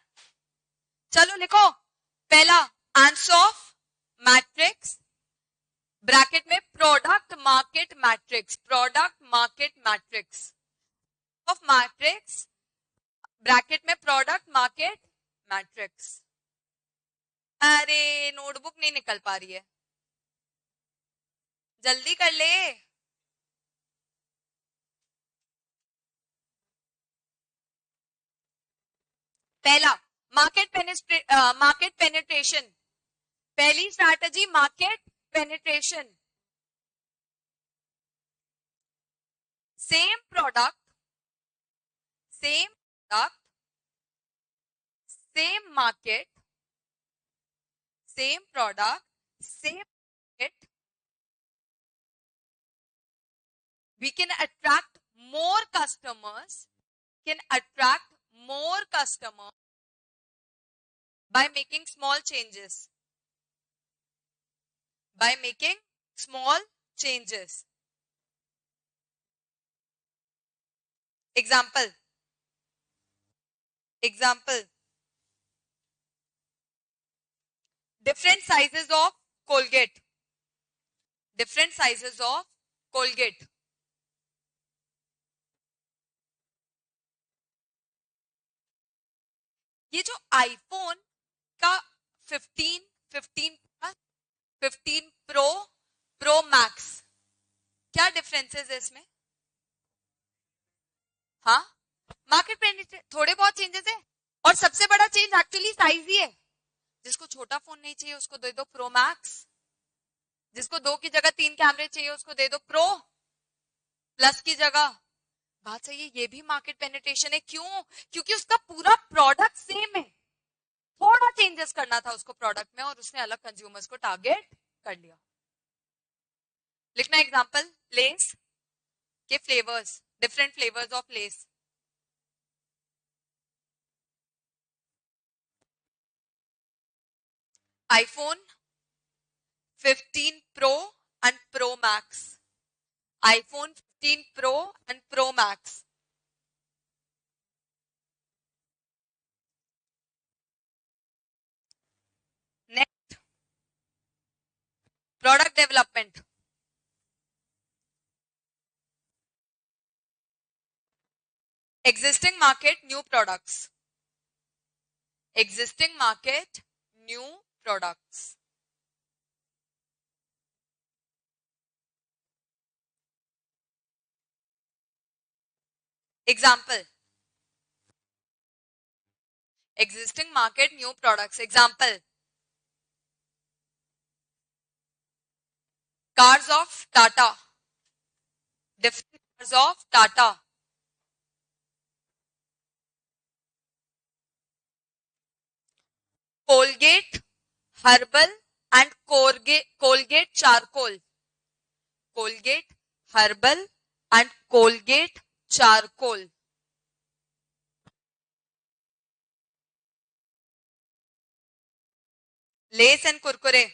चलो लिखो, पहला आंसर मैट्रिक्स, ब्रैकेट में product market matrix, product market matrix of matrix, bracket में प्रोडक्ट मार्केट मैट्रिक्स। अरे नोटबुक नहीं निकल पा रही है, जल्दी कर ले। पहला मार्केट पेनिट्रेशन, पहली strategy market penetration. Same product same market, same product same market, we can attract more customers, can attract more customers by making small changes, by making small changes. Example, different sizes of Colgate, different sizes of Colgate. ये जो iPhone का 15, 15 plus, 15 pro, pro max, क्या differences है इसमें? हाँ, market penetration, थोड़े बहुत changes है, और सबसे बड़ा चेंज एक्चुअली साइज ही है। जिसको छोटा फोन नहीं चाहिए उसको दे दो प्रो मैक्स, जिसको 2 की जगह 3 कैमरे चाहिए उसको दे दो प्रो प्लस की जगह। बात सही है, ये भी मार्केट पेनिट्रेशन है। क्यों? क्योंकि उसका पूरा प्रोडक्ट सेम है, थोड़ा चेंजेस करना था उसको प्रोडक्ट में, और उसने अलग कंज्यूमर्स को टारगेट कर लिया। लिखना एग्जांपल, लेस के flavours, different flavours of less. iPhone 15 Pro and Pro Max. iPhone 15 Pro and Pro Max. Next, product development. Existing market, new products. Existing market, new products. Example. Existing market, new products. Example. Cars of Tata. Different cars of Tata. Colgate, Herbal and Colgate Charcoal. Colgate, Herbal and Colgate Charcoal. Lays and Kurkure.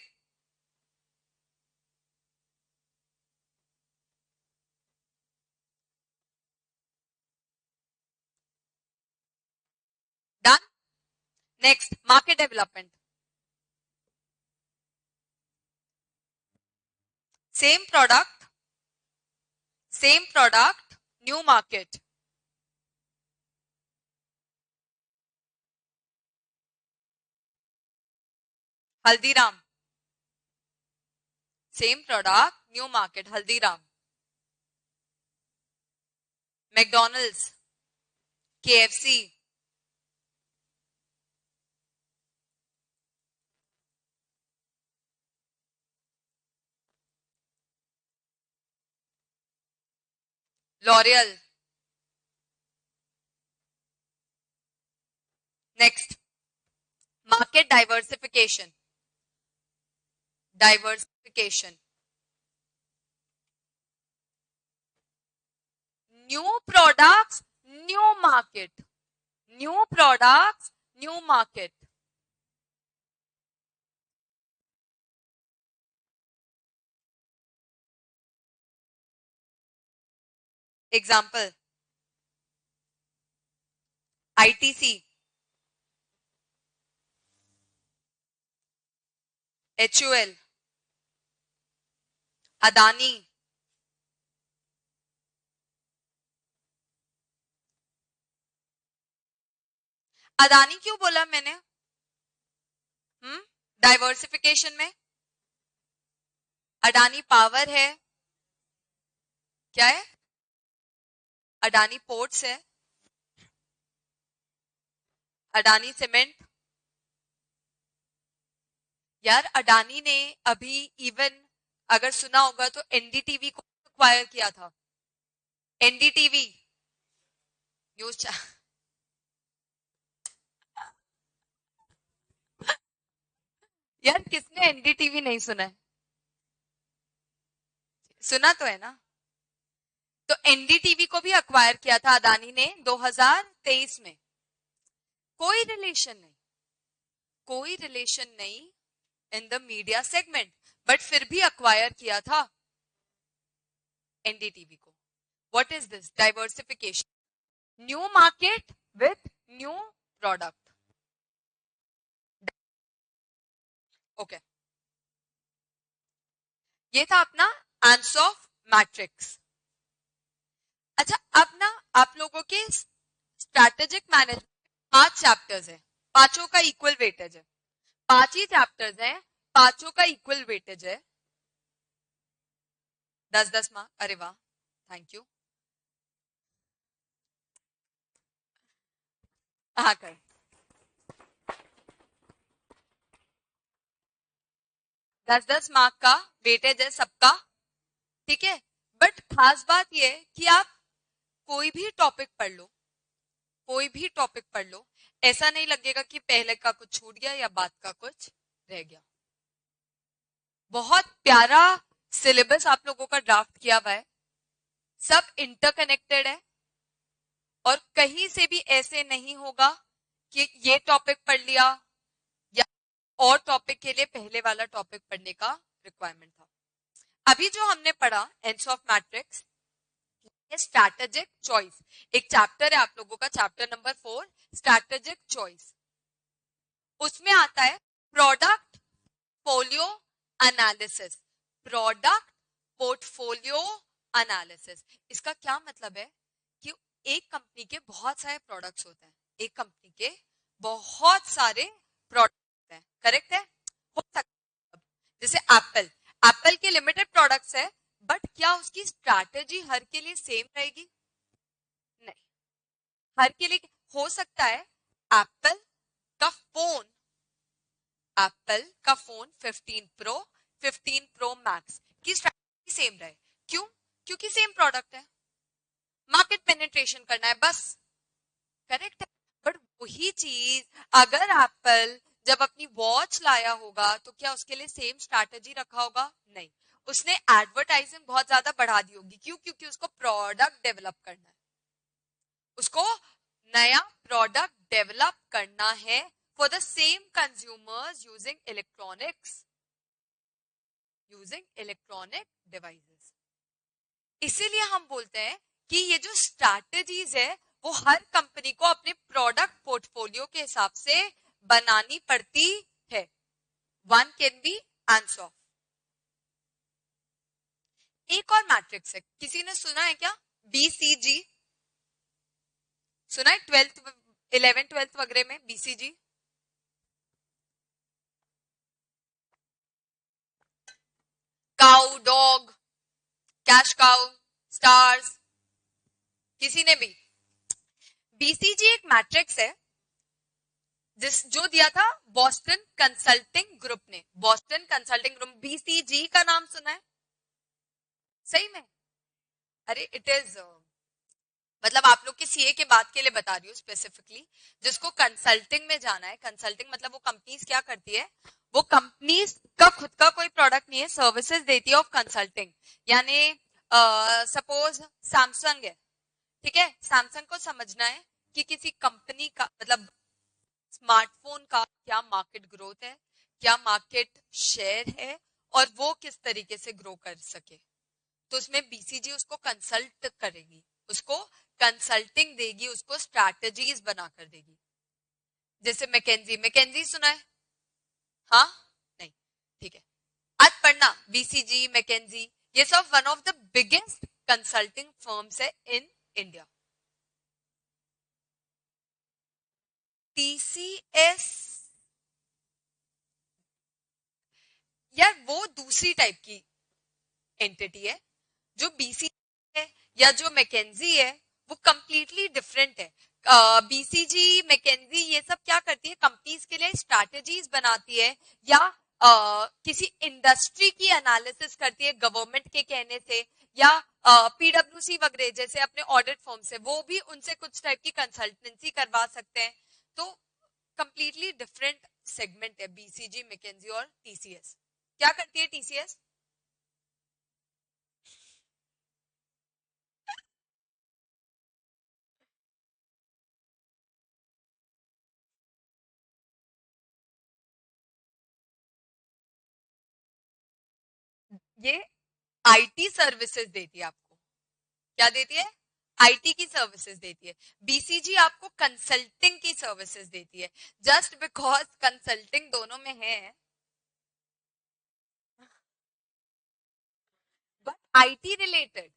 Done? Next, market development. Same product, new market. Haldiram. Same product, new market. Haldiram. McDonald's. KFC. L'Oreal. Next, market diversification. Diversification. New products, new market. New products, new market. Example. ITC. HUL. Adani. Adani क्यों बोला मैंने? Diversification में Adani power है, क्या है? Adani ports है, Adani cement. यार अडानी ने अभी इवन अगर सुना होगा तो एनडीटीवी को एक्वायर किया था. एनडीटीवी न्यूज यार किसने एनडीटीवी नहीं सुना है? सुना तो है ना. तो एनडीटीवी को भी अक्वायर किया था अदानी ने 2023 में. कोई रिलेशन नहीं, कोई रिलेशन नहीं in the media segment, but फिर भी अक्वायर किया था एनडीटीवी को. What is this? Diversification. New market with new product. Okay, ये था अपना आंसर ऑफ मैट्रिक्स. अच्छा, अब ना आप लोगों के स्ट्रैटेजिक मैनेजमेंट 5 चैप्टर्स है, पांचों का इक्वल वेटेज है. 5 ही चैप्टर्स हैं, पांचों का इक्वल वेटेज है. 10-10 मार्क. अरे वाह, थैंक यू. हाँ कर. 10-10 मार्क का वेटेज है सबका, ठीक है. बट खास बात यह कि आप कोई भी टॉपिक पढ़ लो, कोई भी टॉपिक पढ़ लो, ऐसा नहीं लगेगा कि पहले का कुछ छूट गया या बाद का कुछ रह गया. बहुत प्यारा सिलेबस आप लोगों का ड्राफ्ट किया हुआ है, सब इंटरकनेक्टेड है और कहीं से भी ऐसे नहीं होगा कि ये टॉपिक पढ़ लिया या और टॉपिक के लिए पहले वाला टॉपिक पढ़ने का रिक्वायरमेंट था। अभी जो हमने पढ़ा ends of matrix, strategic choice, एक चैप्टर है आप लोगों का, चैप्टर नंबर 4, स्ट्रैटेजिक चॉइस। उसमें आता है product portfolio analysis. Product portfolio analysis, इसका क्या मतलब है कि एक कंपनी के बहुत सारे प्रोडक्ट्स होते हैं, एक कंपनी के बहुत सारे प्रोडक्ट होते हैं, करेक्ट है? हो सकता है जैसे एप्पल, एप्पल के लिमिटेड प्रोडक्ट्स है, बट क्या उसकी स्ट्रैटेजी हर के लिए सेम रहेगी? नहीं, हर के लिए हो सकता है एप्पल का फोन, एप्पल का फोन 15 प्रो, 15 प्रो मैक्स की स्ट्रैटेजी सेम रहे। क्यों? क्योंकि सेम प्रोडक्ट है, मार्केट पेनिट्रेशन करना है बस, करेक्ट है? बट वही चीज अगर एप्पल जब अपनी वॉच लाया होगा तो क्या उसके लिए सेम स्ट्रैटेजी रखा होगा? नहीं, उसने एडवर्टाइजिंग बहुत ज्यादा बढ़ा दी होगी। क्यों? क्योंकि उसको प्रोडक्ट डेवलप करना है, उसको नया प्रोडक्ट डेवलप करना है for the same consumers using electronic devices. इसीलिए हम बोलते हैं कि ये जो स्ट्रैटेजीज है वो हर कंपनी को अपने प्रोडक्ट पोर्टफोलियो के हिसाब से बनानी पड़ती है। One can be answer of. एक और मैट्रिक्स है, किसी ने सुना है क्या? BCG सुना है? 12th 11th 12th वगैरह में BCG। Cow, dog, cash cow, stars, किसी ने भी? BCG एक मैट्रिक्स है जिस जो दिया था बॉस्टन कंसल्टिंग ग्रुप ने। बॉस्टन कंसल्टिंग ग्रुप, BCG का नाम सुना है? सही में? अरे इट इज मतलब आप लोग के सीए के बाद के लिए बता रही हूँ स्पेसिफिकली, जिसको कंसल्टिंग में जाना है। कंसल्टिंग मतलब वो कंपनीज क्या करती है, वो कंपनीज का खुद का कोई प्रोडक्ट नहीं है, सर्विसेज देती है ऑफ कंसल्टिंग। यानी सपोज सैमसंग है, ठीक है? सैमसंग को समझना है कि किसी कंपनी का मतलब स्मार्टफोन का क्या मार्केट ग्रोथ है, क्या मार्केट शेयर है, और वो किस तरीके से ग्रो कर सके। तो उसमें BCG उसको कंसल्ट करेगी, उसको कंसल्टिंग देगी, उसको स्ट्रैटेजीज बनाकर देगी। जैसे मैकेंजी, मैकेंजी सुना है? हाँ, नहीं, ठीक है, आज पढ़ना। BCG, मैकेंजी, ये सब one of the biggest consulting firms है इन इंडिया। TCS यार वो दूसरी टाइप की एंटिटी है, जो BCG है या जो मैकेंजी है वो कंप्लीटली डिफरेंट है। BCG, मैकेंजी ये सब क्या करती है, कंपनीज के लिए स्ट्रैटेजीज बनाती है, या किसी इंडस्ट्री की एनालिसिस करती है गवर्नमेंट के कहने से, या PwC वगैरह जैसे अपने ऑडिट फर्म से, वो भी उनसे कुछ टाइप की कंसल्टेंसी करवा सकते हैं। तो कंप्लीटली डिफरेंट सेगमेंट है BCG, मैकेंजी और TCS। क्या करती है TCS? ये IT सर्विसेज देती है आपको। क्या देती है? IT की सर्विसेज देती है। BCG आपको कंसल्टिंग की सर्विसेज देती है। जस्ट बिकॉज कंसल्टिंग दोनों में है, बट IT रिलेटेड।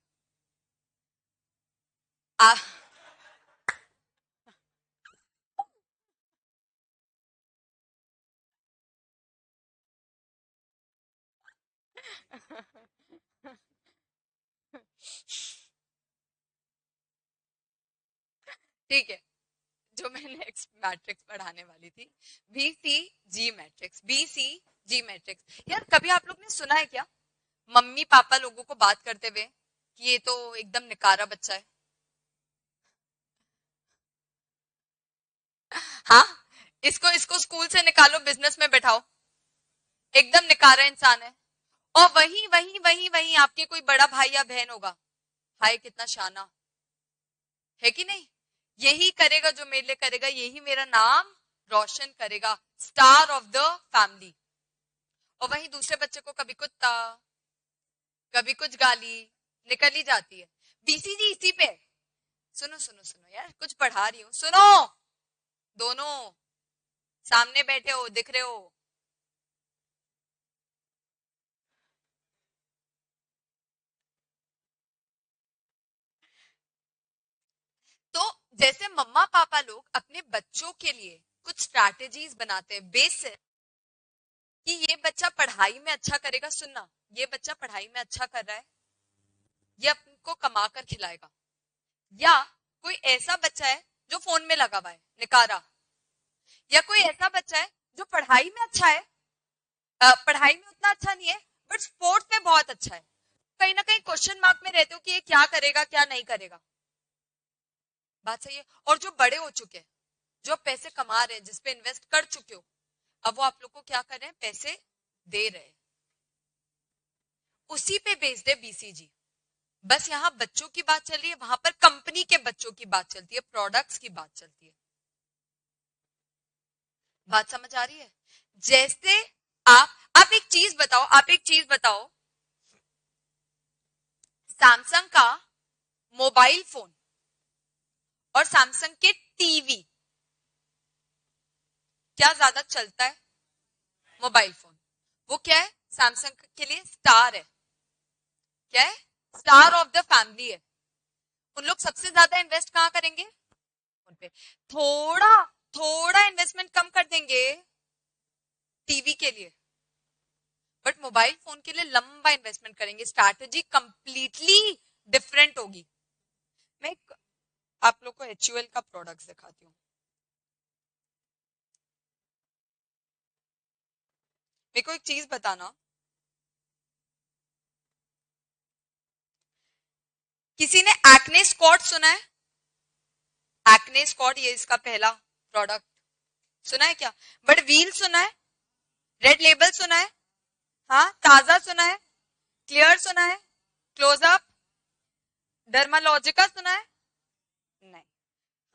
ठीक है, जो मैं नेक्स्ट मैट्रिक्स पढ़ाने वाली थी, BCG मैट्रिक्स। BCG मैट्रिक्स यार कभी आप लोग ने सुना है क्या मम्मी पापा लोगों को बात करते हुए कि ये तो एकदम निकारा बच्चा है? हाँ, इसको इसको स्कूल से निकालो, बिजनेस में बैठाओ, एकदम निकारा इंसान है। और वही वही वही वही आपके कोई बड़ा भाई या बहन होगा, हाय कितना शाना है कि नहीं, यही करेगा जो मेरे लिए करेगा, यही मेरा नाम रोशन करेगा। स्टार ऑफ द फैमिली, और वहीं दूसरे बच्चे को कभी कुत्ता, कभी कुछ गाली निकल ही जाती है। बीसीजी इसी पे। सुनो सुनो सुनो यार, कुछ पढ़ा रही हूँ, सुनो। दोनों सामने बैठे हो, दिख रहे हो। तो जैसे मम्मा पापा लोग अपने बच्चों के लिए कुछ स्ट्रैटेजीज बनाते हैं बेसिक, कि ये बच्चा पढ़ाई में अच्छा करेगा। सुनना, ये बच्चा पढ़ाई में अच्छा कर रहा है, ये आपको कमा कर खिलाएगा। या कोई ऐसा बच्चा है जो फोन में लगा हुआ है निकारा, या कोई ऐसा बच्चा है जो पढ़ाई में अच्छा है, पढ़ाई में उतना अच्छा नहीं है बट स्पोर्ट्स में बहुत अच्छा है। कहीं ना कहीं क्वेश्चन मार्क में रहते हो कि ये क्या करेगा क्या नहीं करेगा। बात सही है। और जो बड़े हो चुके हैं, जो पैसे कमा रहे हैं, जिसपे इन्वेस्ट कर चुके हो, अब वो आप लोग को क्या कर रहे हैं, पैसे दे रहे हैं। उसी पे बेस्ड है बीसीजी। बस यहाँ बच्चों की बात चल रही है, वहां पर कंपनी के बच्चों की बात चलती है, प्रोडक्ट्स की बात चलती है। बात समझ आ रही है? जैसे आप एक चीज बताओ, आप एक चीज बताओ, सैमसंग का मोबाइल फोन और सैमसंग के टीवी, क्या ज्यादा चलता है? Mobile phone. वो क्या है, सैमसंग के लिए स्टार है। क्या है? स्टार ऑफ द फैमिली है। उन लोग सबसे ज्यादा इन्वेस्ट कहां करेंगे? उन पे। थोड़ा थोड़ा इन्वेस्टमेंट कम कर देंगे टीवी के लिए, बट मोबाइल फोन के लिए लंबा इन्वेस्टमेंट करेंगे। स्ट्रैटेजी कंप्लीटली डिफरेंट होगी। मैं आप लोग को एचयूएल का प्रोडक्ट दिखाती हूँ। मेरे को एक चीज बताना, किसी ने एक्ने स्क्वाड सुना है? एक्ने स्क्वाड, ये इसका पहला प्रोडक्ट सुना है क्या? बट व्हील सुना है? रेड लेबल सुना है? हाँ, ताजा सुना है? क्लियर सुना है? क्लोजअप, डर्मालॉजिका सुना है? नहीं।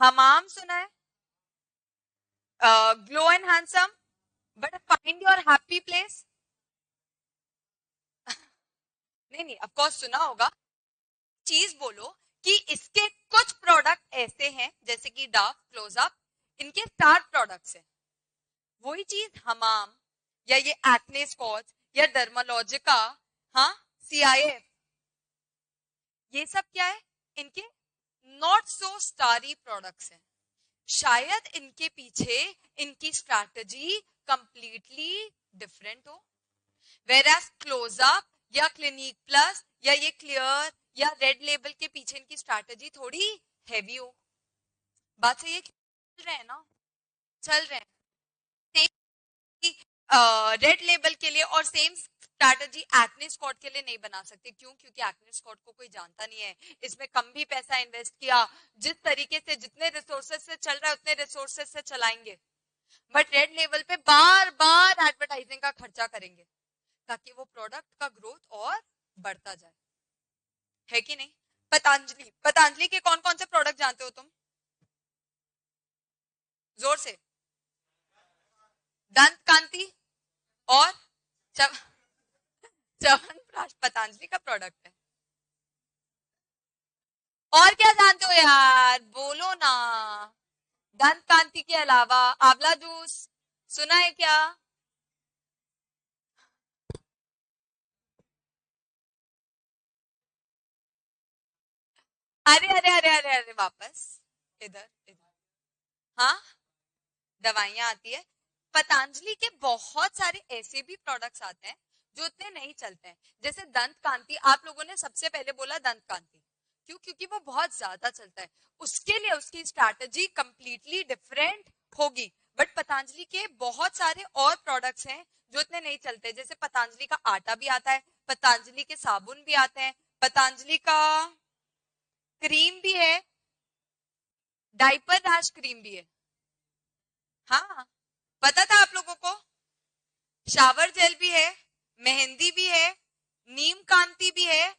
हमाम सुना है? Glow and handsome, but find your happy place. नहीं नहीं, ऑफ कोर्स सुना होगा। चीज बोलो कि इसके कुछ प्रोडक्ट ऐसे हैं जैसे कि डाव, क्लोजअप, इनके स्टार प्रोडक्ट्स हैं। वही चीज हमाम या ये एक्ने स्कॉच या डर्मालॉजिका, हाँ, सीआईएफ, ये सब क्या है? इनके नॉट सो स्टारी प्रोडक्ट्स हैं। शायद इनके पीछे इनकी स्ट्रैटेजी कंप्लीटली डिफरेंट हो। वेरास क्लोजअप या क्लिनिक प्लस या ये क्लियर या रेड लेबल के पीछे इनकी स्ट्रैटेजी थोड़ी हैवी हो। बात सही है? चल रहे हैं ना, चल रहे हैं। रेड लेबल के लिए और सेम स्ट्रैटेजी एक्ने स्क्वाड के लिए नहीं बना सकते। क्यों? क्योंकि एक्ने स्क्वाड को कोई जानता नहीं है, इसमें कम भी पैसा इन्वेस्ट किया, जिस तरीके से जितने रिसोर्सेज से चल रहा है उतने रिसोर्सेज से चलाएंगे। बट रेड लेवल पे बार बार एडवर्टाइजिंग का खर्चा करेंगे ताकि वो प्रोडक्ट का ग्रोथ और बढ़ता जाए। है कि नहीं? पतंजलि, पतंजलि के कौन कौन से प्रोडक्ट जानते हो तुम? जोर से। दंत कांति और च्यवनप्राश पतंजलि का प्रोडक्ट है। और क्या जानते हो यार, बोलो ना। दंत कांति के अलावा आंवला जूस सुना है क्या? अरे अरे अरे अरे अरे, वापस इधर इधर। हाँ, दवाइयां आती है। पतंजलि के बहुत सारे ऐसे भी प्रोडक्ट्स आते हैं जो उतने नहीं चलते हैं। जैसे दंत कांति, आप लोगों ने सबसे पहले बोला दंत कांति, क्यों? क्योंकि वो बहुत ज्यादा चलता है, उसके लिए उसकी स्ट्रैटेजी कंप्लीटली डिफरेंट होगी। बट पतंजलि के बहुत सारे और प्रोडक्ट्स हैं जो उतने नहीं चलते। जैसे पतंजलि का आटा भी आता है, पतंजलि के साबुन भी आते हैं, पतंजलि का क्रीम भी है, डाइपर रैश क्रीम भी है। हाँ, पता था आप लोगों को? शावर जेल भी है, मेहंदी भी है, नीम कांति भी है,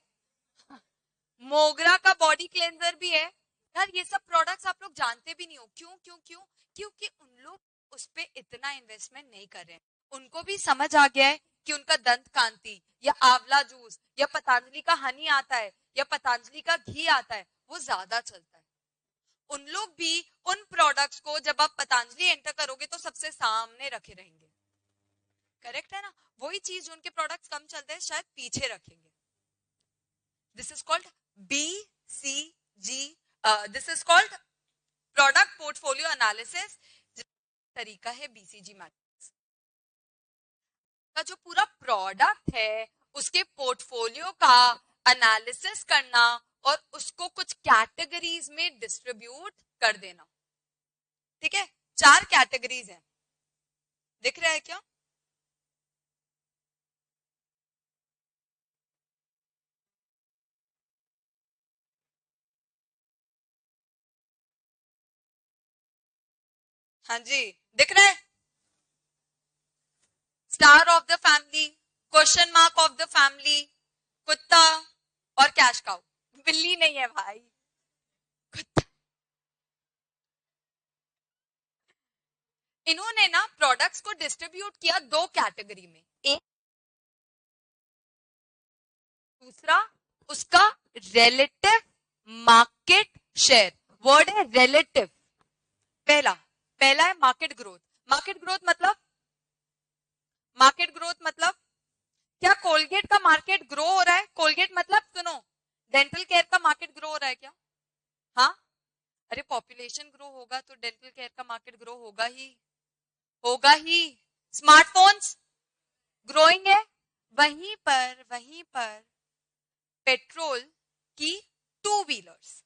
मोगरा का बॉडी क्लेंजर भी है। यार ये सब प्रोडक्ट्स आप लोग जानते भी नहीं हो। क्यों क्यों क्यों? क्योंकि उन लोग उस पे इतना इन्वेस्टमेंट नहीं कर रहे हैं। उनको भी समझ आ गया है कि उनका दंत कांति या आंवला जूस या पतंजलि का हनी आता है या पतंजलि का घी आता है, वो ज्यादा चलता है। उन लोग भी उन प्रोडक्ट्स को जब आप पतंजलि एंटर करोगे तो सबसे सामने रखे रहेंगे। करेक्ट है ना? वही चीज उनके प्रोडक्ट्स कम चलते हैं, शायद पीछे रखेंगे। This is called BCG, this is called product portfolio analysis. तरीका है BCG मैट्रिक्स का। जो पूरा प्रोडक्ट है उसके पोर्टफोलियो का एनालिसिस करना और उसको कुछ कैटेगरीज में डिस्ट्रीब्यूट कर देना। ठीक है, 4 कैटेगरीज हैं, दिख रहा है क्या? हाँ जी, दिख रहा है? Star of the family, question mark of the family, कुत्ता और कैश काउ। बिल्ली नहीं है भाई, कुत्ता। इन्होंने ना प्रोडक्ट्स को डिस्ट्रीब्यूट किया 2 कैटेगरी में। एक, दूसरा उसका रिलेटिव मार्केट शेयर। वर्ड है रिलेटिव। पहला पहला है मार्केट ग्रोथ। मार्केट ग्रोथ मतलब, मार्केट ग्रोथ मतलब क्या कोलगेट का मार्केट ग्रो हो रहा है? कोलगेट मतलब सुनो, डेंटल केयर का मार्केट ग्रो हो रहा है क्या? हाँ, अरे पॉपुलेशन ग्रो होगा तो डेंटल केयर का मार्केट ग्रो होगा ही, होगा ही। स्मार्टफोन्स ग्रोइंग है। वहीं पर पेट्रोल की 2 व्हीलर्स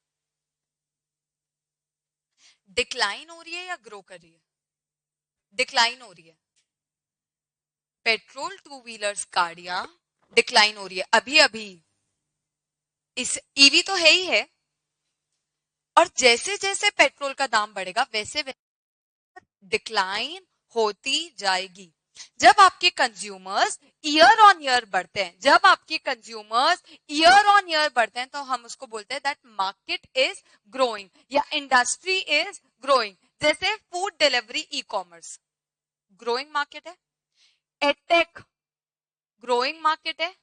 डिक्लाइन हो रही है या ग्रो कर रही है? डिक्लाइन हो रही है। पेट्रोल 2 व्हीलर्स गाड़ियां डिक्लाइन हो रही है अभी अभी। इस ईवी तो है ही है, और जैसे जैसे पेट्रोल का दाम बढ़ेगा वैसे वैसे डिक्लाइन होती जाएगी। जब आपके कंज्यूमर्स ईयर ऑन ईयर बढ़ते हैं, जब आपके कंज्यूमर्स ईयर ऑन ईयर बढ़ते हैं, तो हम उसको बोलते हैं दैट मार्केट इज ग्रोइंग या इंडस्ट्री इज ग्रोइंग। जैसे food delivery e commerce growing market है, एडटेक ग्रोइंग मार्केट है,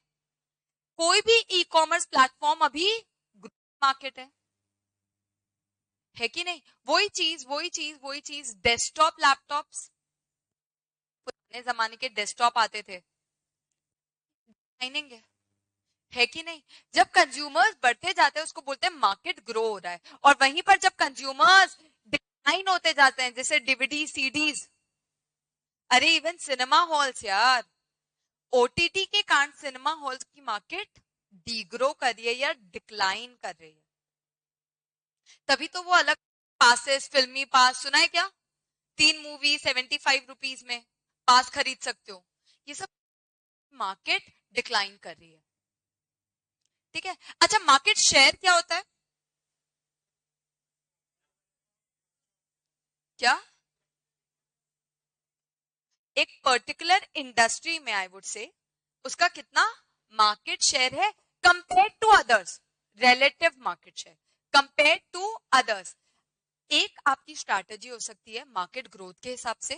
कोई भी ई कॉमर्स प्लेटफॉर्म अभी मार्केट है कि नहीं? वही चीज डेस्कटॉप लैपटॉप्स, पुराने जमाने के डेस्कटॉप आते थे, डिक्लाइनिंग है कि नहीं? जब कंज्यूमर्स बढ़ते जाते हैं उसको बोलते हैं मार्केट ग्रो हो रहा है। और वहीं पर जब कंज्यूमर्स डिक्लाइन होते जाते हैं, जैसे डीवीडी सीडीज, अरे इवन सिनेमा हॉल्स यार, ओटीटी के कारण सिनेमा हॉल्स की मार्केट डीग्रो कर रही है या डिक्लाइन कर रही है। तभी तो वो अलग पासेस, फिल्मी पास सुना है क्या? 3 मूवी 75 रुपीज में पास खरीद सकते हो। ये सब मार्केट डिक्लाइन कर रही है। ठीक है, अच्छा मार्केट शेयर क्या होता है? क्या? एक पर्टिकुलर इंडस्ट्री में आई वुड से उसका कितना मार्केट शेयर है compare to others, relative market share compare to others. एक आपकी स्ट्रैटेजी हो सकती है मार्केट ग्रोथ के हिसाब से,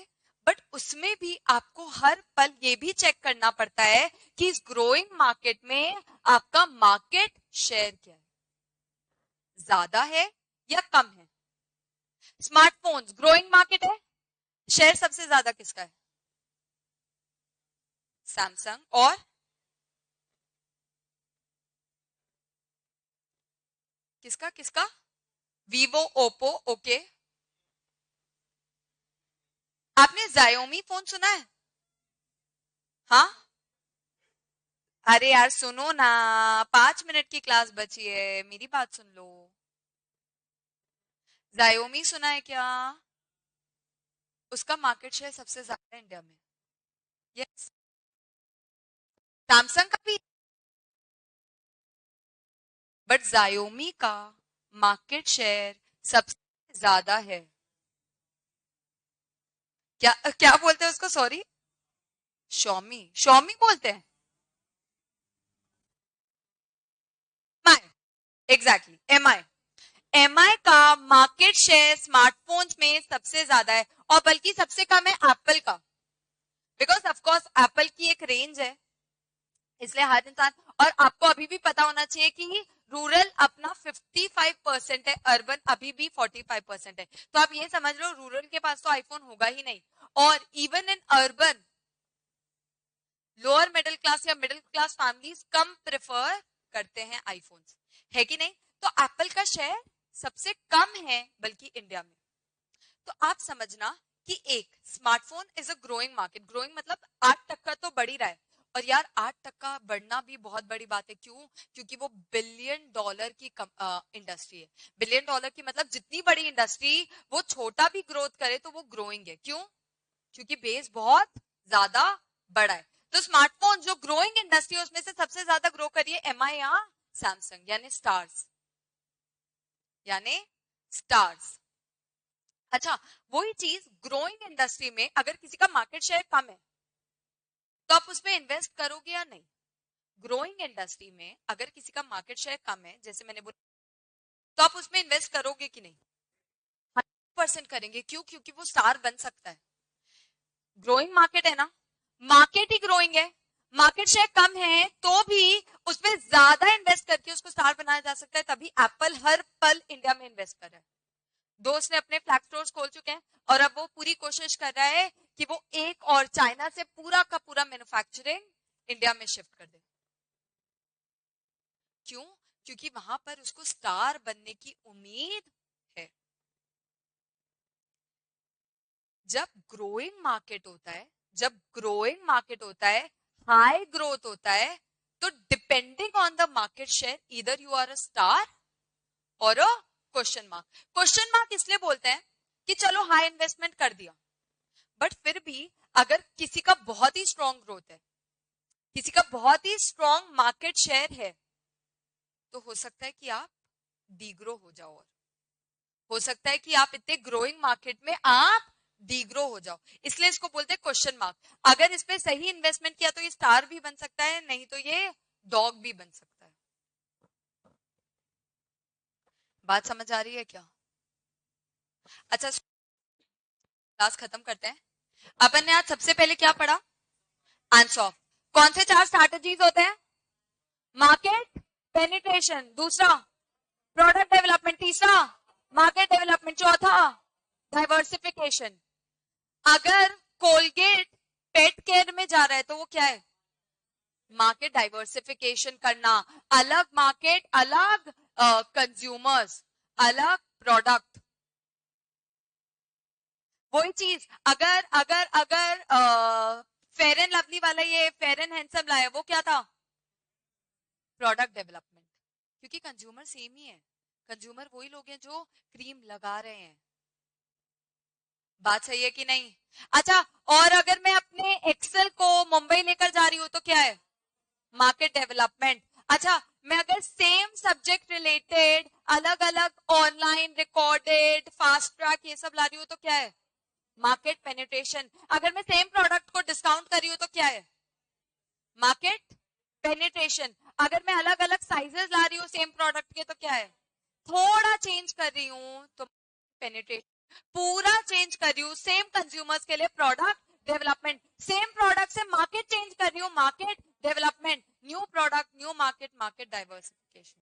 बट उसमें भी आपको हर पल ये भी चेक करना पड़ता है कि इस ग्रोइंग मार्केट में आपका मार्केट शेयर क्या है, ज्यादा है या कम है। स्मार्टफोन्स ग्रोइंग मार्केट है, शेयर सबसे ज्यादा किसका है? सैमसंग और किसका किसका? Vivo, Oppo, okay. आपने जायोमी फोन सुना है? हाँ, अरे यार सुनो ना, 5 मिनट की क्लास बची है, मेरी बात सुन लो। जायोमी सुना है क्या? उसका मार्केट शेयर सबसे ज्यादा है इंडिया में। यस, सैमसंग का भी, बट जायोमी का मार्केट शेयर सबसे ज्यादा है। क्या क्या बोलते हैं उसको, सॉरी? शॉमी, शॉमी बोलते हैं। MI, exactly MI. एमआई का मार्केट शेयर स्मार्टफोन्स में सबसे ज्यादा है और बल्कि सबसे कम है एप्पल का, बिकॉज ऑफकोर्स एप्पल की एक रेंज है, इसलिए हर इंसान, और आपको अभी भी पता होना चाहिए कि रूरल अपना 55% है, अर्बन अभी भी 45% है। तो आप ये समझ लो रूरल के पास तो आईफोन होगा ही नहीं, और even in urban lower middle class या मिडिल क्लास फैमिलीज कम प्रेफर करते हैं आईफोन्स, है कि नहीं? तो एप्पल का शेयर सबसे कम है बल्कि इंडिया में। तो आप समझना कि एक smartphone is a growing market, growing मतलब 8% तो बढ़ ही रहा है, और यार 8% बढ़ना भी बहुत बड़ी बात है। क्यों? क्योंकि वो बिलियन डॉलर की इंडस्ट्री है। बिलियन डॉलर की मतलब जितनी बड़ी इंडस्ट्री वो छोटा भी ग्रोथ करे तो वो ग्रोइंग है। क्यों? क्योंकि बेस बहुत ज्यादा बड़ा है। तो स्मार्टफोन जो ग्रोइंग इंडस्ट्री है उसमें से सबसे ज्यादा ग्रो करिए एमआई या सैमसंग, यानी स्टार्स, यानी स्टार्स। अच्छा, वही चीज ग्रोइंग इंडस्ट्री में अगर किसी का मार्केट शेयर कम है तो आप उसमें इन्वेस्ट करोगे या नहीं? ग्रोइंग इंडस्ट्री में अगर किसी का मार्केट शेयर कम है, जैसे मैंने बोला, तो आप उसमें इन्वेस्ट करोगे कि नहीं? 100% करेंगे। क्यों? क्योंकि वो स्टार बन सकता है। ग्रोइंग मार्केट है ना, मार्केट ही ग्रोइंग है, मार्केट शेयर कम है तो भी उसमें ज्यादा इन्वेस्ट करके उसको स्टार बनाया जा सकता है। तभी एप्पल हर पल इंडिया में इन्वेस्ट कर रहा है। दोस्त ने अपने फ्लैग स्टोर्स खोल चुके हैं और अब वो पूरी कोशिश कर रहा है कि वो एक और चाइना से पूरा का पूरा मैन्युफैक्चरिंग इंडिया में शिफ्ट कर दे। क्यों? क्योंकि वहां पर उसको स्टार बनने की उम्मीद है। जब ग्रोइंग मार्केट होता है, जब ग्रोइंग मार्केट होता है, हाई ग्रोथ होता है, तो depending on the market share either you are a star और a question mark. Question mark इसलिए बोलते हैं कि चलो हाई इन्वेस्टमेंट कर दिया, बट फिर भी अगर किसी का बहुत ही स्ट्रॉन्ग ग्रोथ है, किसी का बहुत ही स्ट्रॉन्ग मार्केट शेयर है, तो हो सकता है कि आप डीग्रो हो जाओ, और हो सकता है कि आप इतने ग्रोइंग मार्केट में आप डीग्रो हो जाओ। इसलिए इसको बोलते हैं क्वेश्चन मार्क। अगर इस पे सही इन्वेस्टमेंट किया तो ये स्टार भी बन सकता है, नहीं तो ये डॉग भी बन सकता है। बात समझ आ रही है क्या? अच्छा, क्लास खत्म करते हैं। अपन ने आज सबसे पहले क्या पढ़ा? आंसर। कौन से 4 स्ट्रैटेजीज होते हैं? मार्केट पेनिट्रेशन, दूसरा प्रोडक्ट डेवलपमेंट, तीसरा मार्केट डेवलपमेंट, चौथा डाइवर्सिफिकेशन। अगर कोलगेट पेट केयर में जा रहा है तो वो क्या है? मार्केट डाइवर्सिफिकेशन करना, अलग मार्केट, अलग कंज्यूमर्स, अलग प्रोडक्ट। वही चीज अगर अगर अगर फेयर एंड लवली वाला ये फेयर एंड हैंडसम लाया, वो क्या था? Product development. क्योंकि कंज्यूमर सेम ही है, कंज्यूमर वही लोग हैं जो क्रीम लगा रहे हैं। बात सही है कि नहीं? अच्छा, और अगर मैं अपने एक्सेल को मुंबई लेकर जा रही हूं तो क्या है? Market development. अच्छा, मैं अगर सेम सब्जेक्ट रिलेटेड अलग अलग ऑनलाइन रिकॉर्डेड फास्ट ट्रैक ये सब ला रही हूं तो क्या है? Market penetration. अगर मैं सेम प्रोडक्ट को डिस्काउंट कर रही हूं तो क्या है? Market penetration. अगर मैं अलग अलग साइजेस ला रही हूँ सेम प्रोडक्ट के तो क्या है? थोड़ा चेंज कर रही हूँ तो पेनिट्रेशन। पूरा चेंज कर रही हूँ सेम कंज्यूमर्स के लिए, प्रोडक्ट डेवलपमेंट। सेम प्रोडक्ट से मार्केट चेंज कर रही हूँ, market development. New product, new market, market diversification.